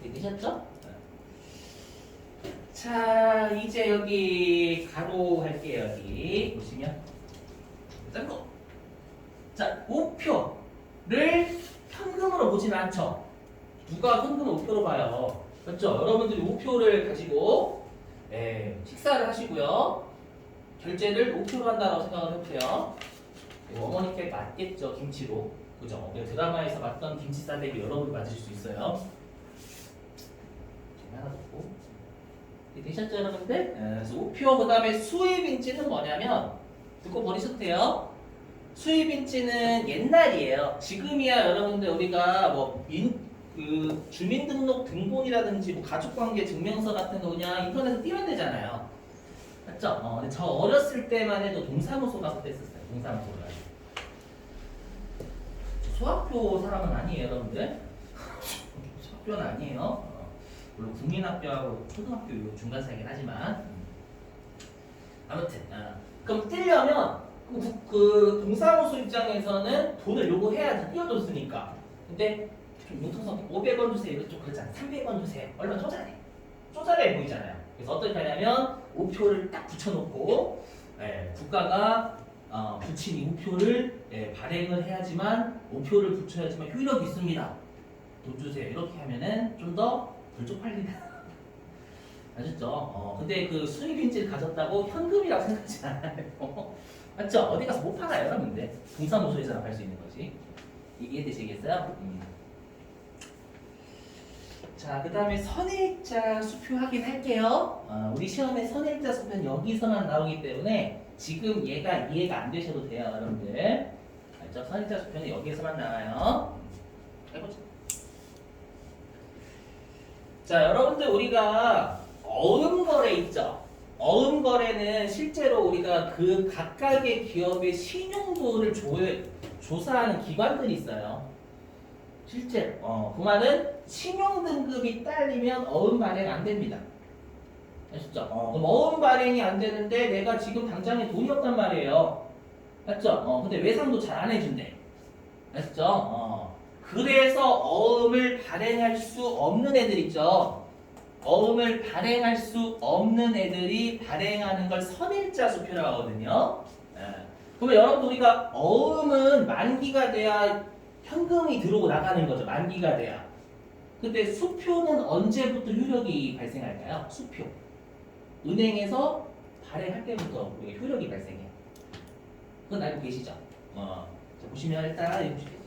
되셨죠? 자, 이제 여기 가로 할게요. 여기 보시면 짠거. 자, 우표를 현금으로 보진 않죠. 누가 현금을 우표로 봐요? 그렇죠? 여러분들이 우표를 가지고 식사를 하시고요. 결제를 우표로 한다고 생각을 해보세요. 어머니께 맞겠죠, 김치로. 그죠? 드라마에서 봤던 김치 싸대기 여러분 맞으실 수 있어요. 하나 넣고. 되셨죠, 여러분들? 그래서 우표, 그 다음에 수입인지는 뭐냐면, 듣고 버리셔도 돼요. 수입인지는 옛날이에요. 지금이야 여러분들 우리가 그 주민등록 등본이라든지 뭐 가족관계 증명서 같은 거 그냥 인터넷에 띄면 되잖아요. 맞죠? 근데 저 어렸을 때만 해도 동사무소 가서 뗐었어요. 동사무소를. 수학교 사람은 아니에요, 여러분들. 수학교는 아니에요. 물론 국민학교하고 초등학교 중간 사이긴 하지만 아무튼 그럼 떼려면 그 동사무소 입장에서는 돈을 요구해야지 띄워줬으니까. 근데 좀 융통성 500원 주세요 이거 좀 그렇잖아요. 300원 주세요. 얼마 쪼잘해 보이잖아요. 그래서 어떻게 하냐면 우표를 딱 붙여놓고 국가가 붙인 이 우표를 발행을 해야지만 우표를 붙여야지만 효력이 있습니다. 돈 주세요. 이렇게 하면은 좀 더 덜 쪽팔린다. 아셨죠? 근데 그 수입인지를 가졌다고 현금이라고 생각하지 않아요. 맞죠? 어디 가서 못 팔아요, 여러분들. 동사무소에서나 팔 수 있는 거지. 이해되시겠어요? 자, 그 다음에 선일자 수표 확인할게요. 우리 시험에 선일자 수표는 여기서만 나오기 때문에 지금 얘가 이해가 안 되셔도 돼요, 여러분들. 알죠? 선일자 수표는 여기에서만 나와요. 자, 여러분들 우리가 어음거래 있죠? 어음거래는 실제로 우리가 그 각각의 기업의 신용도를 조사하는 기관들이 있어요. 실제. 그 말은 신용등급이 딸리면 어음 발행 안 됩니다. 아시죠? 그럼 어음 발행이 안 되는데 내가 지금 당장에 돈이 없단 말이에요. 맞죠? 근데 외상도 잘 안 해준대. 아시죠? 그래서 어음을 발행할 수 없는 애들 있죠. 어음을 발행할 수 없는 애들이 발행하는 걸 선일자 수표라고 하거든요. 그러면 여러분 우리가 어음은 만기가 돼야 현금이 들어오고 나가는 거죠. 만기가 돼야. 근데 수표는 언제부터 효력이 발생할까요? 수표. 은행에서 발행할 때부터 우리가 효력이 발생해요. 그건 알고 계시죠? 자, 보시면 일단 읽어주세요.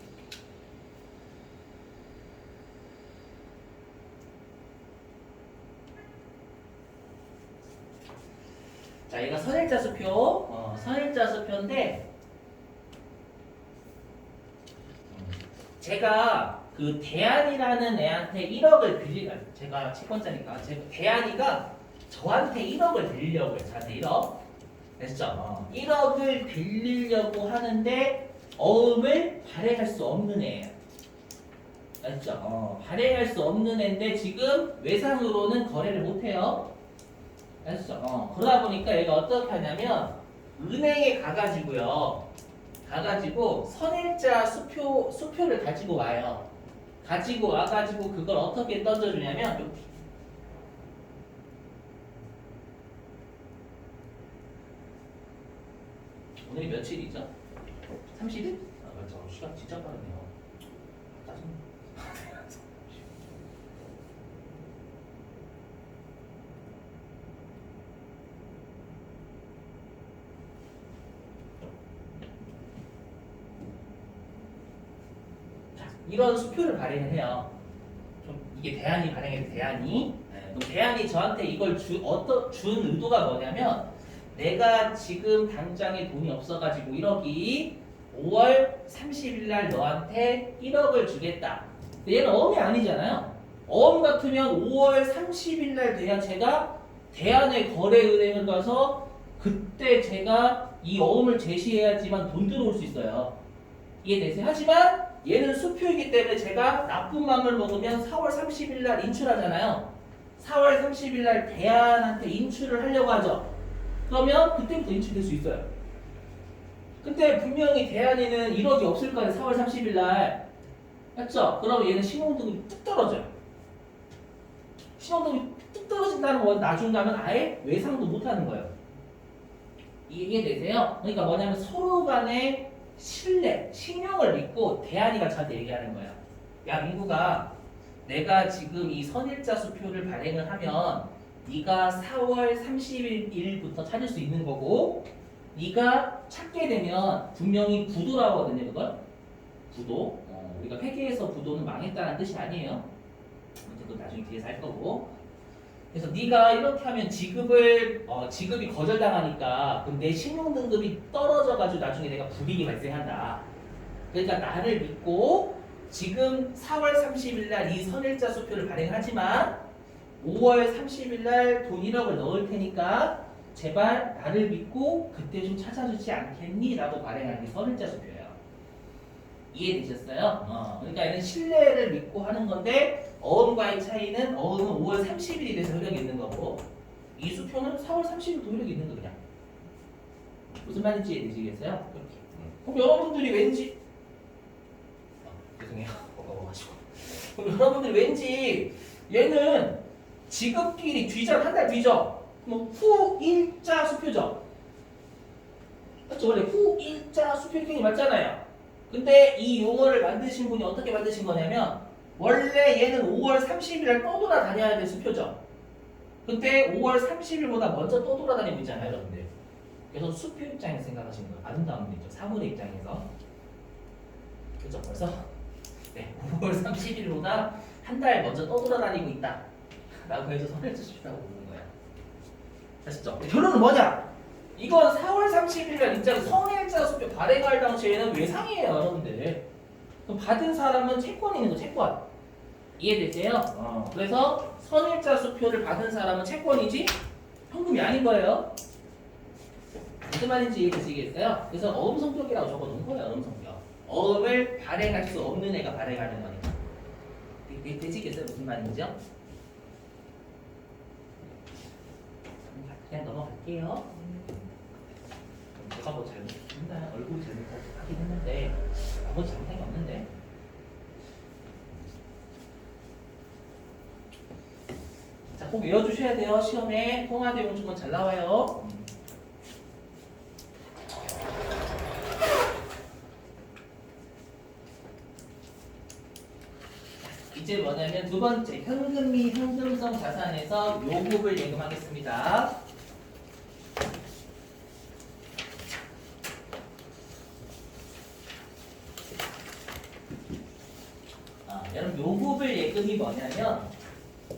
자, 얘가 선일자 수표. 선일자 수표인데 제가 그 대안이라는 애한테 1억을 제가 채권자니까 대안이가 저한테 1억을 빌리려고 해요. 저한테 1억. 됐죠? 1억을 빌리려고 하는데 어음을 발행할 수 없는 애예요. 됐죠? 발행할 수 없는 애인데 지금 외상으로는 거래를 못해요. 됐죠? 그러다 보니까 얘가 어떻게 하냐면 은행에 가가지고요. 가가지고 선일자 수표를 가지고 와요. 가지고 와가지고 그걸 어떻게 던져주냐면 이렇게. 오늘이 며칠이죠? 30일? 맞죠. 시간 진짜 빠르네요. 짜증나. 자, 이런 수표를 발행을 해요. 좀 이게 대안이 발행해서 대안이. 그럼 대안이 저한테 이걸 준 의도가 뭐냐면 내가 지금 당장에 돈이 없어가지고 1억이 5월 30일 날 너한테 1억을 주겠다. 근데 얘는 어음이 아니잖아요. 어음 같으면 5월 30일 날 돼야 제가 대안의 거래은행을 가서 그때 제가 이 어음을 제시해야지만 돈 들어올 수 있어요. 이해되세요? 하지만 얘는 수표이기 때문에 제가 나쁜 마음을 먹으면 4월 30일 날 인출하잖아요. 4월 30일 날 대안한테 인출을 하려고 하죠. 그러면 그때부터 인출될 수 있어요. 근데 분명히 대안에는 1억이 없을 거예요. 4월 30일 날. 맞죠? 그러면 얘는 신용등급이 뚝 떨어져요. 신용등급이 뚝 떨어진다는 건 놔준다면 아예 외상도 못하는 거예요. 이해되세요? 그러니까 뭐냐면 서로 간의 신뢰, 신용을 믿고 대안이가 저한테 얘기하는 거예요. 야 민구가 내가 지금 이 선일자 수표를 발행을 하면 네가 4월 30일부터 찾을 수 있는 거고 네가 찾게 되면 분명히 부도라고 하거든요. 그걸 부도. 우리가 회계에서 부도는 망했다는 뜻이 아니에요. 아무튼 그건 나중에 뒤에서 할 거고. 그래서 네가 이렇게 하면 지급이 거절당하니까 그럼 내 신용등급이 떨어져가지고 나중에 내가 불이익이 발생한다. 그러니까 나를 믿고 지금 4월 30일 날 이 선일자 수표를 발행하지만 5월 30일 날 돈 1억을 넣을 테니까 제발 나를 믿고 그때 좀 찾아주지 않겠니? 라고 발행하는 게 선일자 수표예요. 이해되셨어요? 그러니까 얘는 신뢰를 믿고 하는 건데 어음과의 차이는 어음은 5월 30일이 돼서 효력이 있는 거고 이 수표는 4월 30일도 효력이 있는 거 그냥. 무슨 말인지 이해되시겠어요? 이렇게. 그럼 여러분들이 왠지 죄송해요. 먹어가지고. 그럼 여러분들이 왠지 얘는 지급길이 뒤잖아. 한 달 뒤죠. 그럼 후일자 수표죠. 맞죠? 원래 후일자 수표형이 맞잖아요. 근데 이 용어를 만드신 분이 어떻게 만드신 거냐면 원래 얘는 5월 30일에 떠돌아다녀야 될 수표죠. 근데 5월 30일보다 먼저 떠돌아다니고 있잖아요. 여러분들. 그래서 수표 입장에서 생각하시는 거예요. 아름다운 분이죠. 사물의 입장에서. 그죠? 벌써 네, 5월 30일보다 한 달 먼저 떠돌아다니고 있다. 라고 해서 선일자 수표라고 부르는 거예요. 아시죠? 결론은 뭐냐? 이건 4월 30일날 인자로 선일자 수표 발행할 당시에는 외상이에요, 여러분들. 그럼 받은 사람은 채권이 있는 거, 채권. 이해되세요? 그래서 선일자 수표를 받은 사람은 채권이지 현금이 아닌 거예요. 무슨 말인지 이해되시겠어요? 그래서 어음 성격이라고 적어놓은 거예요. 어음 성격. 어음을 발행할 수 없는 애가 발행하는 거니까. 되시겠어요? 무슨 말인지요? 그냥 넘어갈게요. 제가 뭐 잘못했나? 얼굴이 잘못하긴 했는데 아무것도 잘못한 게 없는데. 자, 꼭 외워주셔야 돼요. 시험에 통화대 용주문 잘 나와요. 이제 뭐냐면 두 번째 현금 및 현금성 자산에서 요금을 예금하겠습니다. 여러분 요금을 예금이 뭐냐면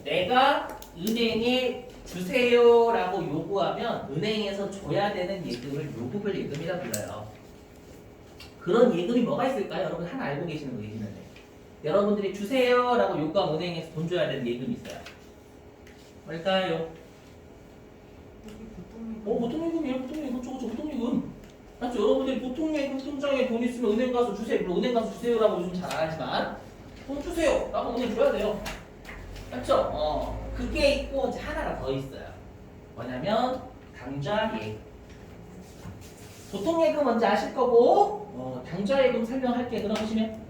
내가 은행에 주세요라고 요구하면 은행에서 줘야 되는 예금을 요금을 예금이라 불러요. 그런 예금이 뭐가 있을까요? 여러분 하나 알고 계시는 거 있는데 여러분들이 주세요라고 요구하면 은행에서 돈 줘야 되는 예금이 있어요. 뭘까요? 보통예금이에요. 보통예금. 저거 보통예금. 맞죠? 여러분들이 보통예금 통장에 돈 있으면 은행 가서 주세요. 물론 은행 가서 주세요라고 요즘 잘 안 하지만 돈 주세요 라고 은행 줘야 돼요. 맞죠? 그게 있고 이제 하나가 더 있어요. 뭐냐면 당좌예금. 보통예금 먼저 아실 거고 당좌예금 설명할게. 그럼 보시면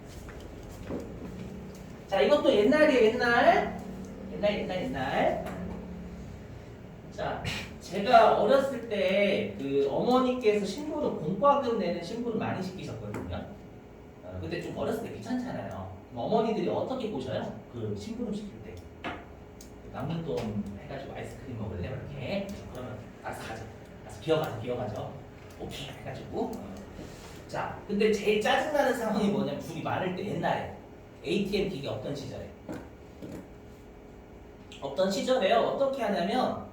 자, 이것도 옛날이에요. 옛날. 자, 제가 어렸을 때 그 어머니께서 신부를 공과금 내는 신부를 많이 시키셨거든요. 그때 좀 어렸을 때 귀찮잖아요. 어머니들이 어떻게 보셔요? 그 신부름 시킬 때 남는 돈 해가지고 아이스크림 먹을래? 이렇게. 그러면 알아서 가자. 알아서 기어가죠. 오케이 해가지고. 자, 근데 제일 짜증나는 상황이 뭐냐면 둘이 많을 때 옛날에 ATM 기계 없던 시절에요. 어떻게 하냐면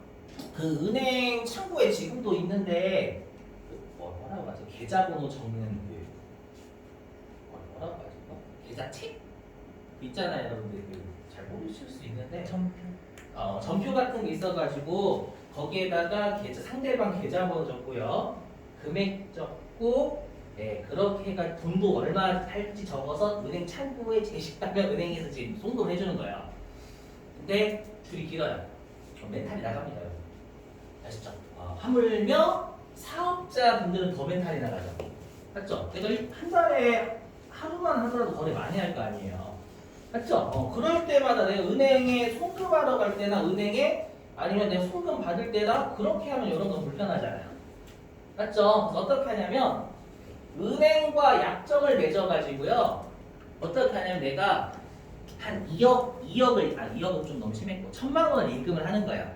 그 은행 창구에 지금도 있는데 뭐라고 하죠? 계좌번호 적는 뭐라고 하죠? 계좌책? 있잖아요, 여러분들. 잘 모르실 수 있는데 전표 같은 게 있어가지고 거기에다가 상대방 계좌번호 적고요, 금액 적고, 그렇게 해가 돈도 얼마 할지 적어서 은행 창구에 제시하면 은행에서 지금 송금을 해주는 거예요. 근데 줄이 길어요. 멘탈이 나갑니다, 여러분. 아시죠? 하물며 사업자분들은 더 멘탈이 나가죠. 맞죠? 내가 한 달에 하루만 하더라도 거래 많이 할 거 아니에요. 맞죠? 그럴 때마다 내가 은행에 송금하러 갈 때나 은행에 아니면 내가 송금 받을 때나 그렇게 하면 이런 건 불편하잖아요. 맞죠? 그래서 어떻게 하냐면 은행과 약정을 맺어가지고요. 어떻게 하냐면 내가 한 2억은 좀 너무 심했고 1,000만 원을 예금을 하는 거예요.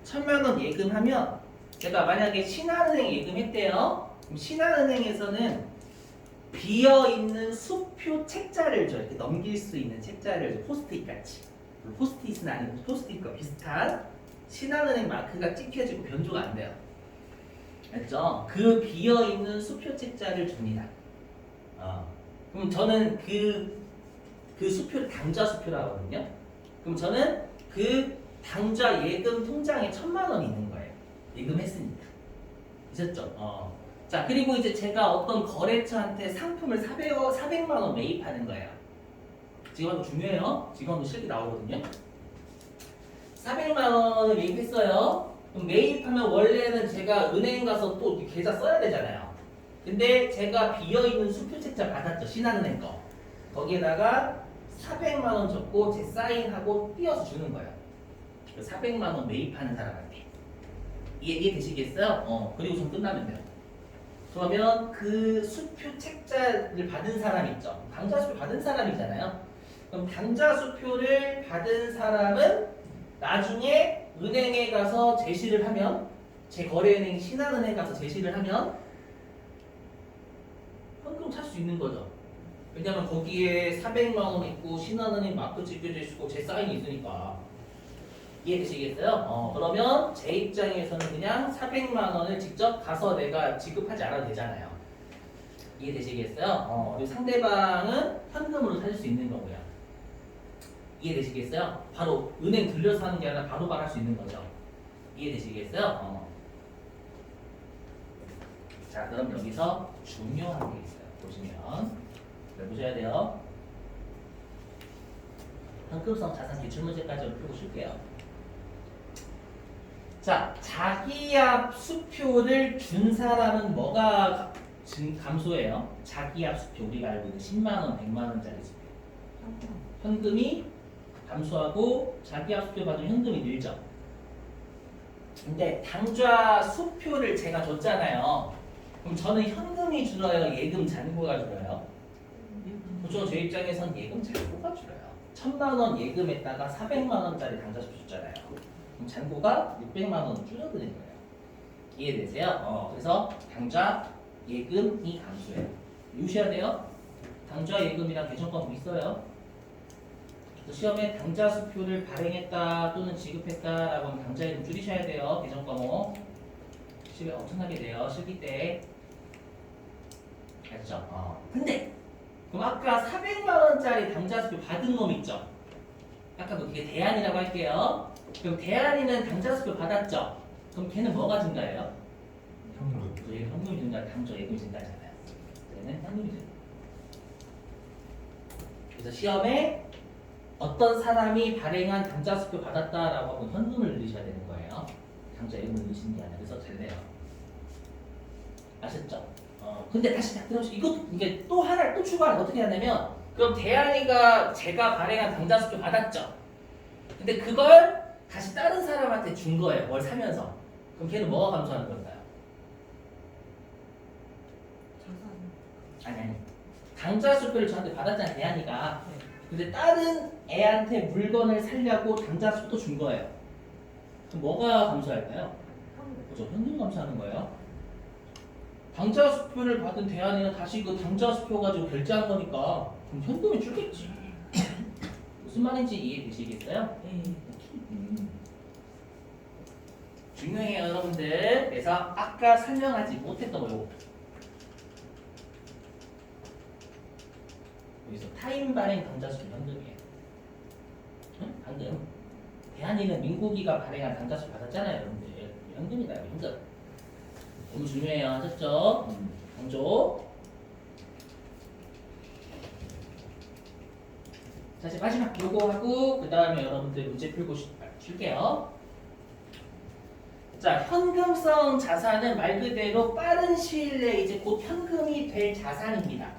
1,000만 원 예금하면 제가 만약에 신한은행 예금했대요. 그럼 신한은행에서는 비어있는 수표 책자를 줘. 이렇게 넘길 수 있는 책자를 줘. 포스트잇 같이. 포스트잇은 아니고 포스트잇과 비슷한 신한은행 마크가 찍혀지고 변조가 안 돼요. 알죠? 그 비어있는 수표 책자를 줍니다. 그럼 저는 그 수표를 당좌 수표라고 하거든요. 그럼 저는 그 당좌 예금 통장에 1,000만 원이 있는 거예요. 예금했으니까. 아셨죠? 자, 그리고 이제 제가 어떤 거래처한테 상품을 400만 원 매입하는 거예요. 지금 한번 중요해요. 지금 한번 실기 나오거든요. 400만 원을 매입했어요. 그럼 매입하면 원래는 제가 은행 가서 또 계좌 써야 되잖아요. 근데 제가 비어있는 수표책자 받았죠. 신한은행 거. 거기에다가 400만 원 적고 제 사인하고 띄어서 주는 거예요. 400만 원 매입하는 사람한테. 이해되시겠어요? 그리고 좀 끝나면 돼요. 그러면 그 수표 책자를 받은 사람 있죠. 당좌 수표 받은 사람이잖아요. 그럼 당좌 수표를 받은 사람은 나중에 은행에 가서 제시를 하면, 제 거래은행 신한은행 가서 제시를 하면 현금 찰 수 있는 거죠. 왜냐면 거기에 400만 원 있고 신한은행 마크 찍혀져 있고 제 사인이 있으니까. 이해되시겠어요? 그러면 제 입장에서는 그냥 400만 원을 직접 가서 내가 지급하지 않아도 되잖아요. 이해되시겠어요? 그리고 상대방은 현금으로 살 수 있는 거고요. 이해되시겠어요? 바로 은행 들려서 하는 게 아니라 바로바로 할 수 있는 거죠. 이해되시겠어요? 자, 그럼 여기서 중요한 게 있어요. 보시면 잘 보셔야 돼요. 현금성 자산 기출문제까지 풀고 줄게요. 자, 자기압 수표를 준 사람은 뭐가 감소해요? 자기압 수표, 우리가 알고 있는 10만원, 100만원짜리 수표. 현금이 감소하고 자기압 수표 받으면 현금이 늘죠. 근데 당좌 수표를 제가 줬잖아요. 그럼 저는 현금이 줄어요? 예금 잔고가 줄어요? 그죠? 제 입장에선 예금 잔고가 줄어요. 1000만원 예금했다가 400만원짜리 당좌 수표 줬잖아요. 그럼 잔고가 600만원 줄어드는 거예요. 이해되세요? 그래서 당좌 예금이 감소해요. 유시해야 돼요. 당좌 예금이랑 계정과목 있어요. 그래서 시험에 당좌 수표를 발행했다 또는 지급했다라고 하면 당좌 예금 줄이셔야 돼요. 계정과목 시험에 엄청나게 돼요. 실기 때. 알죠? 근데 그럼 아까 400만원짜리 당좌 수표 받은 놈 있죠? 아까도 그게 대안이라고 할게요. 그럼 대안이는 당좌 수표 받았죠? 그럼 걔는 뭐가 증가해요? 현금. 얘 현금이 증가, 당좌 예금이 증가하잖아요. 얘는 현금이 증가. 그래서 시험에 어떤 사람이 발행한 당좌 수표 받았다라고 하면 현금을 넣으셔야 되는 거예요. 당좌 예금을 넣으시는 게 아니라. 그래서 잘 돼요. 아셨죠? 근데 다시 들어보시고 이게 또 하나를 또 추가하는 어떻게 하냐면 그럼 대안이가 제가 발행한 당좌 수표 받았죠? 근데 그걸 다시 다른 사람한테 준 거예요. 뭘 사면서. 그럼 걔는 뭐가 감소하는 걸까요? 아니. 당좌 수표를 저한테 받았잖아요. 대안이가. 근데 다른 애한테 물건을 살려고 당좌 수표도 준 거예요. 그럼 뭐가 감소할까요? 그죠? 현금 감소하는 거예요. 당좌 수표를 받은 대안이는 다시 그 당좌 수표 가지고 결제한 거니까 그럼 현금이 줄겠지. 무슨 말인지 이해되시겠어요? 중요해요, 여러분들. 그래서 아까 설명하지 못했던 거 여기서 타임 발행 당좌 수표 현금이에요. 응? 방금 대한이는 민국이가 발행한 당좌 수표 받았잖아요, 여러분들. 현금이다, 현금. 너무 중요해요, 아셨죠? 강조. 자, 이제 마지막 요거 하고 그 다음에 여러분들 문제 풀고 쉴게요. 자, 현금성 자산은 말 그대로 빠른 시일 내에 이제 곧 현금이 될 자산입니다.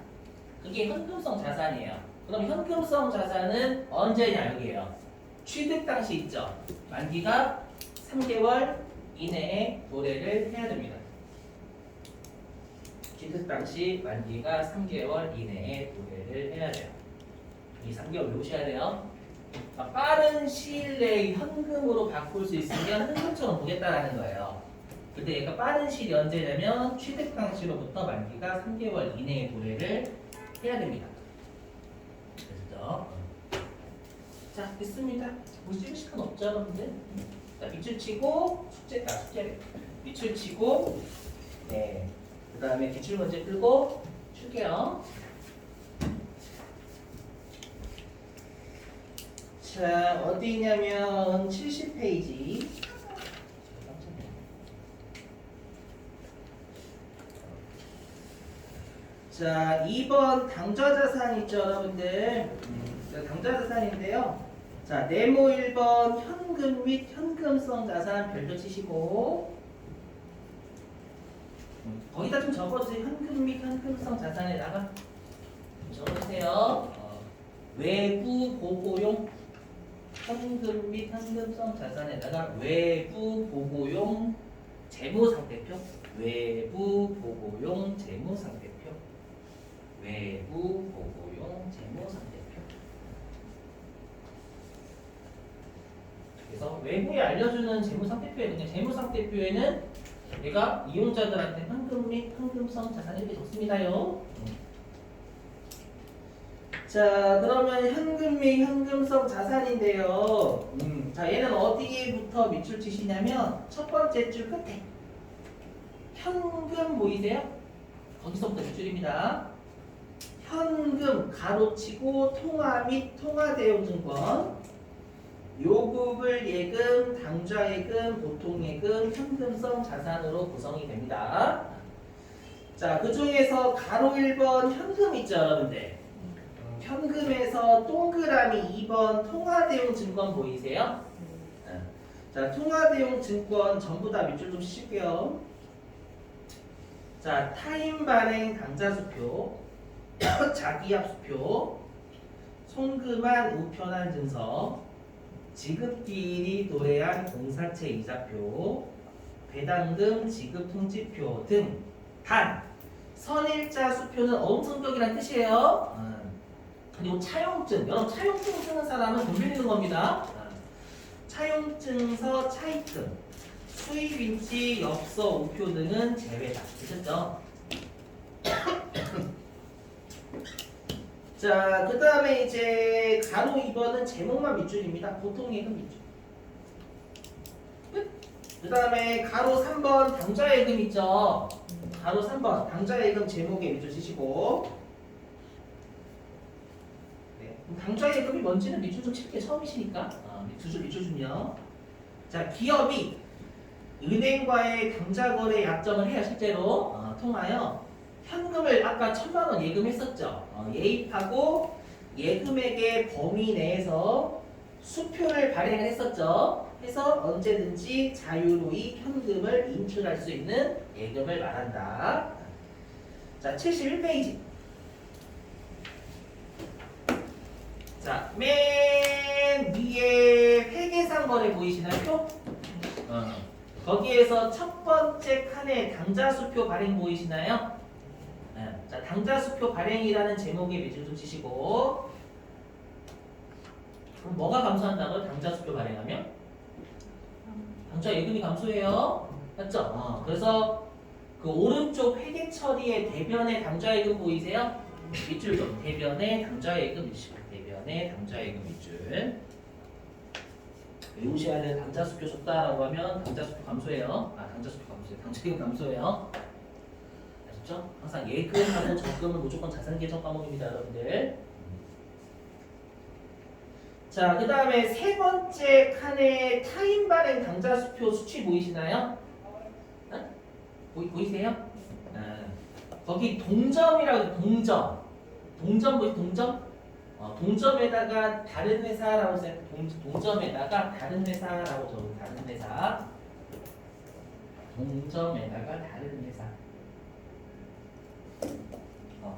그게 현금성 자산이에요. 그럼 현금성 자산은 언제냐 여기에요. 취득 당시 있죠. 만기가 3개월 이내에 도래를 해야 됩니다. 취득 당시 만기가 3개월 이내에 도래를 해야 돼요. 이 3개월 외우셔야 돼요. 빠른 시일 내에 현금으로 바꿀 수 있으면 현금처럼 보겠다라는 거예요. 근데 얘가 빠른 시일이 언제냐면 취득 당시로부터 만기가 3개월 이내에 도래를 해야 됩니다. 됐죠? 자, 됐습니다. 뭐 찍을 시간 없죠, 여러분들? 자, 밑줄 치고 숙제. 밑줄 치고 네. 그 다음에 기출 문제 풀고 쉴게요. 자, 어디 있냐면 70페이지. 자, 2번 당좌자산 있죠, 여러분들. 당좌자산인데요. 자, 네모 1번 현금 및 현금성 자산 별도 치시고 거기다 좀 적어주세요. 현금 및 현금성 자산에다가 적어주세요. 외부 보고용 현금 및 현금성 자산에다가 외부 보고용 재무상태표 외부 보고용 재무상태표 외부 보고용 재무상태표. 그래서 외부에 알려주는 재무상태표에 재무상태표에는 얘가 이용자들한테 현금 및 현금성 자산 이렇게 적습니다요. 자, 그러면 현금 및 현금성 자산인데요. 자, 얘는 어디부터 밑줄 치시냐면 첫 번째 줄 끝에 현금 보이세요? 거기서부터 밑줄입니다. 현금 가로치고 통화 및 통화대용증권 요구불 예금, 당좌예금, 보통예금, 현금성 자산으로 구성이 됩니다. 자, 그 중에서 가로 1번 현금 있죠, 여러분들? 현금에서 동그라미 2번 통화대용증권 보이세요? 자, 통화대용증권 전부 다 밑줄 좀 칠게요. 자, 타임 발행 당좌수표, 자기압수표, 송금한 우편한 증서, 지급기일이 도래한 공사채 이자표, 배당금 지급 통지표 등 단, 선일자 수표는 어음성격이란 뜻이에요. 그리고 차용증, 여러분 차용증 쓰는 사람은 돈 빌리는 겁니다. 차용증서, 차입금, 수입인지, 엽서, 우표 등은 제외다. 되셨죠? 자, 그 다음에 이제 가로 2번은 제목만 밑줄입니다. 보통 예금 밑줄. 끝. 그 다음에 가로 3번 당좌예금 있죠? 가로 3번 당좌예금 제목에 밑줄 치시고. 네. 당좌예금이 뭔지는 밑줄 좀 칠게 처음이시니까. 밑줄 좀요. 자, 기업이 은행과의 당좌거래 약정을 해요. 실제로 통하여 현금을 아까 1,000만 원 예금했었죠. 예입하고 예금액의 범위 내에서 수표를 발행을 했었죠. 해서 언제든지 자유로이 현금을 인출할 수 있는 예금을 말한다. 자, 71페이지. 자, 맨 위에 회계상 거래 보이시나요? 거기에서 첫 번째 칸에 당좌수표 발행 보이시나요? 자, 당좌수표 발행이라는 제목의 밑줄 좀 치시고. 그럼 뭐가 감소한다고요? 당좌수표 발행하면? 당좌 예금이 감소해요. 맞죠? 그래서 그 오른쪽 회계 처리의 대변의 당좌예금 보이세요? 밑줄 좀 대변의 당좌예금 밑줄. 대변의 당좌예금 밑줄. 외우셔야 될 당좌수표 줬다라고 하면 당좌수표 감소해요. 당좌수표 감소해요. 당좌예금 감소해요. 아셨죠? 항상 예금하고 적금은 무조건 자산계정 과목입니다, 여러분들. 자, 그 다음에 세 번째 칸에 타임 발행 당좌수표 수치 보이시나요? 보이세요? 거기 동점이라고 동점. 동점 보이세요? 동점? 동점에다가 다른 회사라고 써요. 동점에다가 다른 회사라고 적어요. 다른 회사. 동점에다가 다른 회사.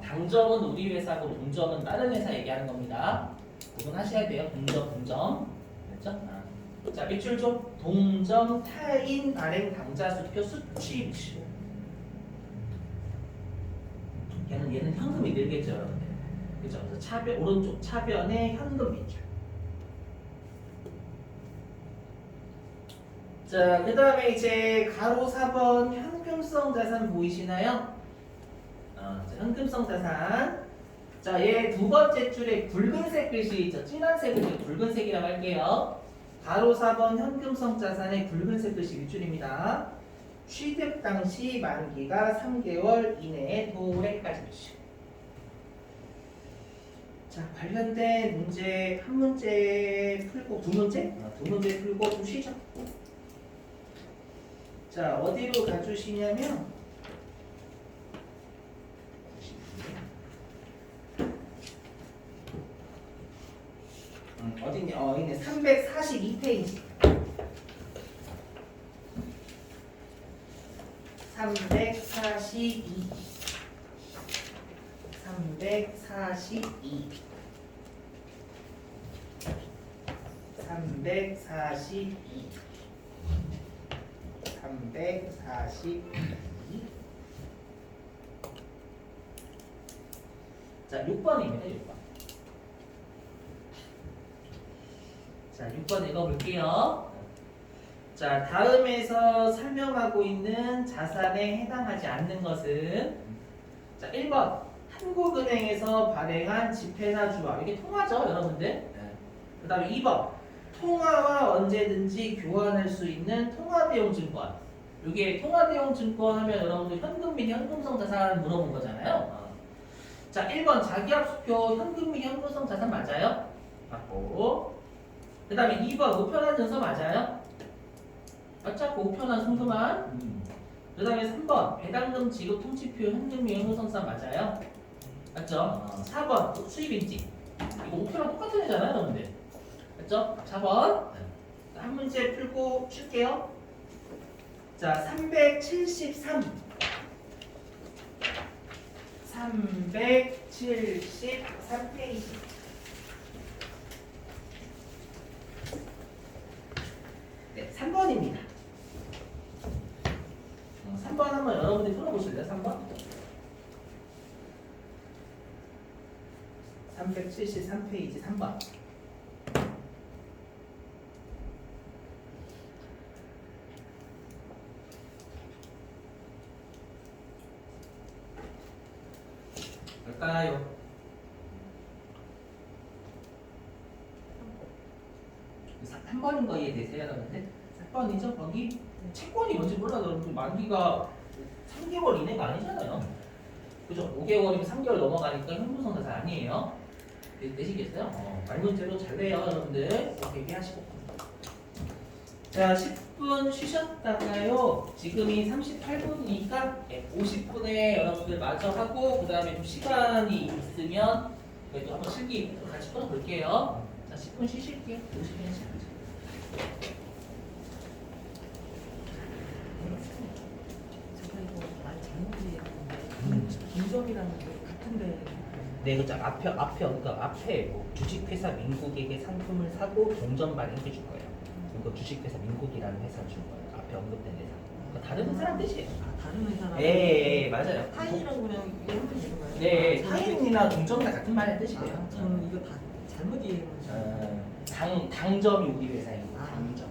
당점은 우리 회사고 동점은 다른 회사 얘기하는 겁니다. 구분하셔야 돼요. 동점. 됐죠? 자, 밑줄 좀. 동점 타인 발행 당좌수표 수치 밑줄. 얘는 현금이 늘겠죠, 여러분들. 그죠? 그래서 차변, 오른쪽 차변에 현금 밑줄. 자, 그 다음에 이제 가로 4번 현금성 자산 보이시나요? 자, 현금성 자산. 자, 얘 두 번째 줄에 붉은색 글씨 있죠? 진한색을 붉은색이라고 할게요. 가로 4번 현금성 자산의 붉은색 글씨 밑줄입니다. 취득 당시 만기가 3개월 이내에 도래까지 밑줄. 자, 관련된 문제 한 문제 풀고 두 문제? 두 문제 풀고 좀 쉬죠. 자, 어디로 가주시냐면 어디냐? 있네. 342페이지. 342. 342. 342. 342. 자, 6번입니다. 6번. 자, 6번 읽어볼게요. 자, 다음에서 설명하고 있는 자산에 해당하지 않는 것은 자, 1번 한국은행에서 발행한 지폐나 주화. 이게 통화죠, 여러분들. 그 다음에 2번 통화와 언제든지 교환할 수 있는 통화대용증권. 이게 통화대용증권 하면 여러분들 현금 및 현금성 자산 물어본 거잖아요. 자, 1번 자기합수표 현금 및 현금성 자산 맞아요? 맞고. 그 다음에 2번 우편한 증서 맞아요? 맞죠? 그 우편한 송금한. 그 다음에 3번 배당금 지급 통지표 현금 및 현금성 자산 맞아요? 맞죠? 4번 수입인지. 이거 우편랑 똑같은 애잖아요, 여러분들. 맞죠? 4번. 한 문제 풀고 쉴게요. 자, 373. 373페이지. 네, 3번입니다. 3번 한번 여러분들이 풀어보실래요? 3번? 373페이지 3번. 뭘까요? 3번인 거 이해되세요, 여러분들? 4번이죠? 거기 채권이 뭔지 몰라도 여러분 만기가 3개월 이내가 아니잖아요. 그죠? 5개월이면 3개월 넘어가니까 현금성 자산 아니에요. 되시겠어요? 말 문제로 잘 내요, 여러분들. 이렇게 얘기하시고. 자, 10분 쉬셨다가요. 지금이 38분이니까 50분에 여러분들 마저 하고 그 다음에 좀 시간이 있으면 그래도 한번 실기 같이 풀어볼게요. 자, 10분 쉬실게요. 50분 쉬실게요. 제가 이거 많이 잘못 이해했는데 김정이라는 게 같은데 네, 그죠. 그러니까 앞에 뭐 주식회사 민국에게 상품을 사고 동전 발행해 줄 거예요. 이거 주식회사 민국이라는 회사 줄 거예요. 앞에 언급된 회사. 그러니까 다른 회사란 뜻이에요. 다른 회사랑 예, 맞아요. 타인이라고 그냥 이해하면 되는 거예요? 네, 타인이나 동점이나 같은 말의 뜻이에요. 저는 이거 다 잘못 이해한 줄 알았어요. 당점이 우리 회사입니다. 아. 당점.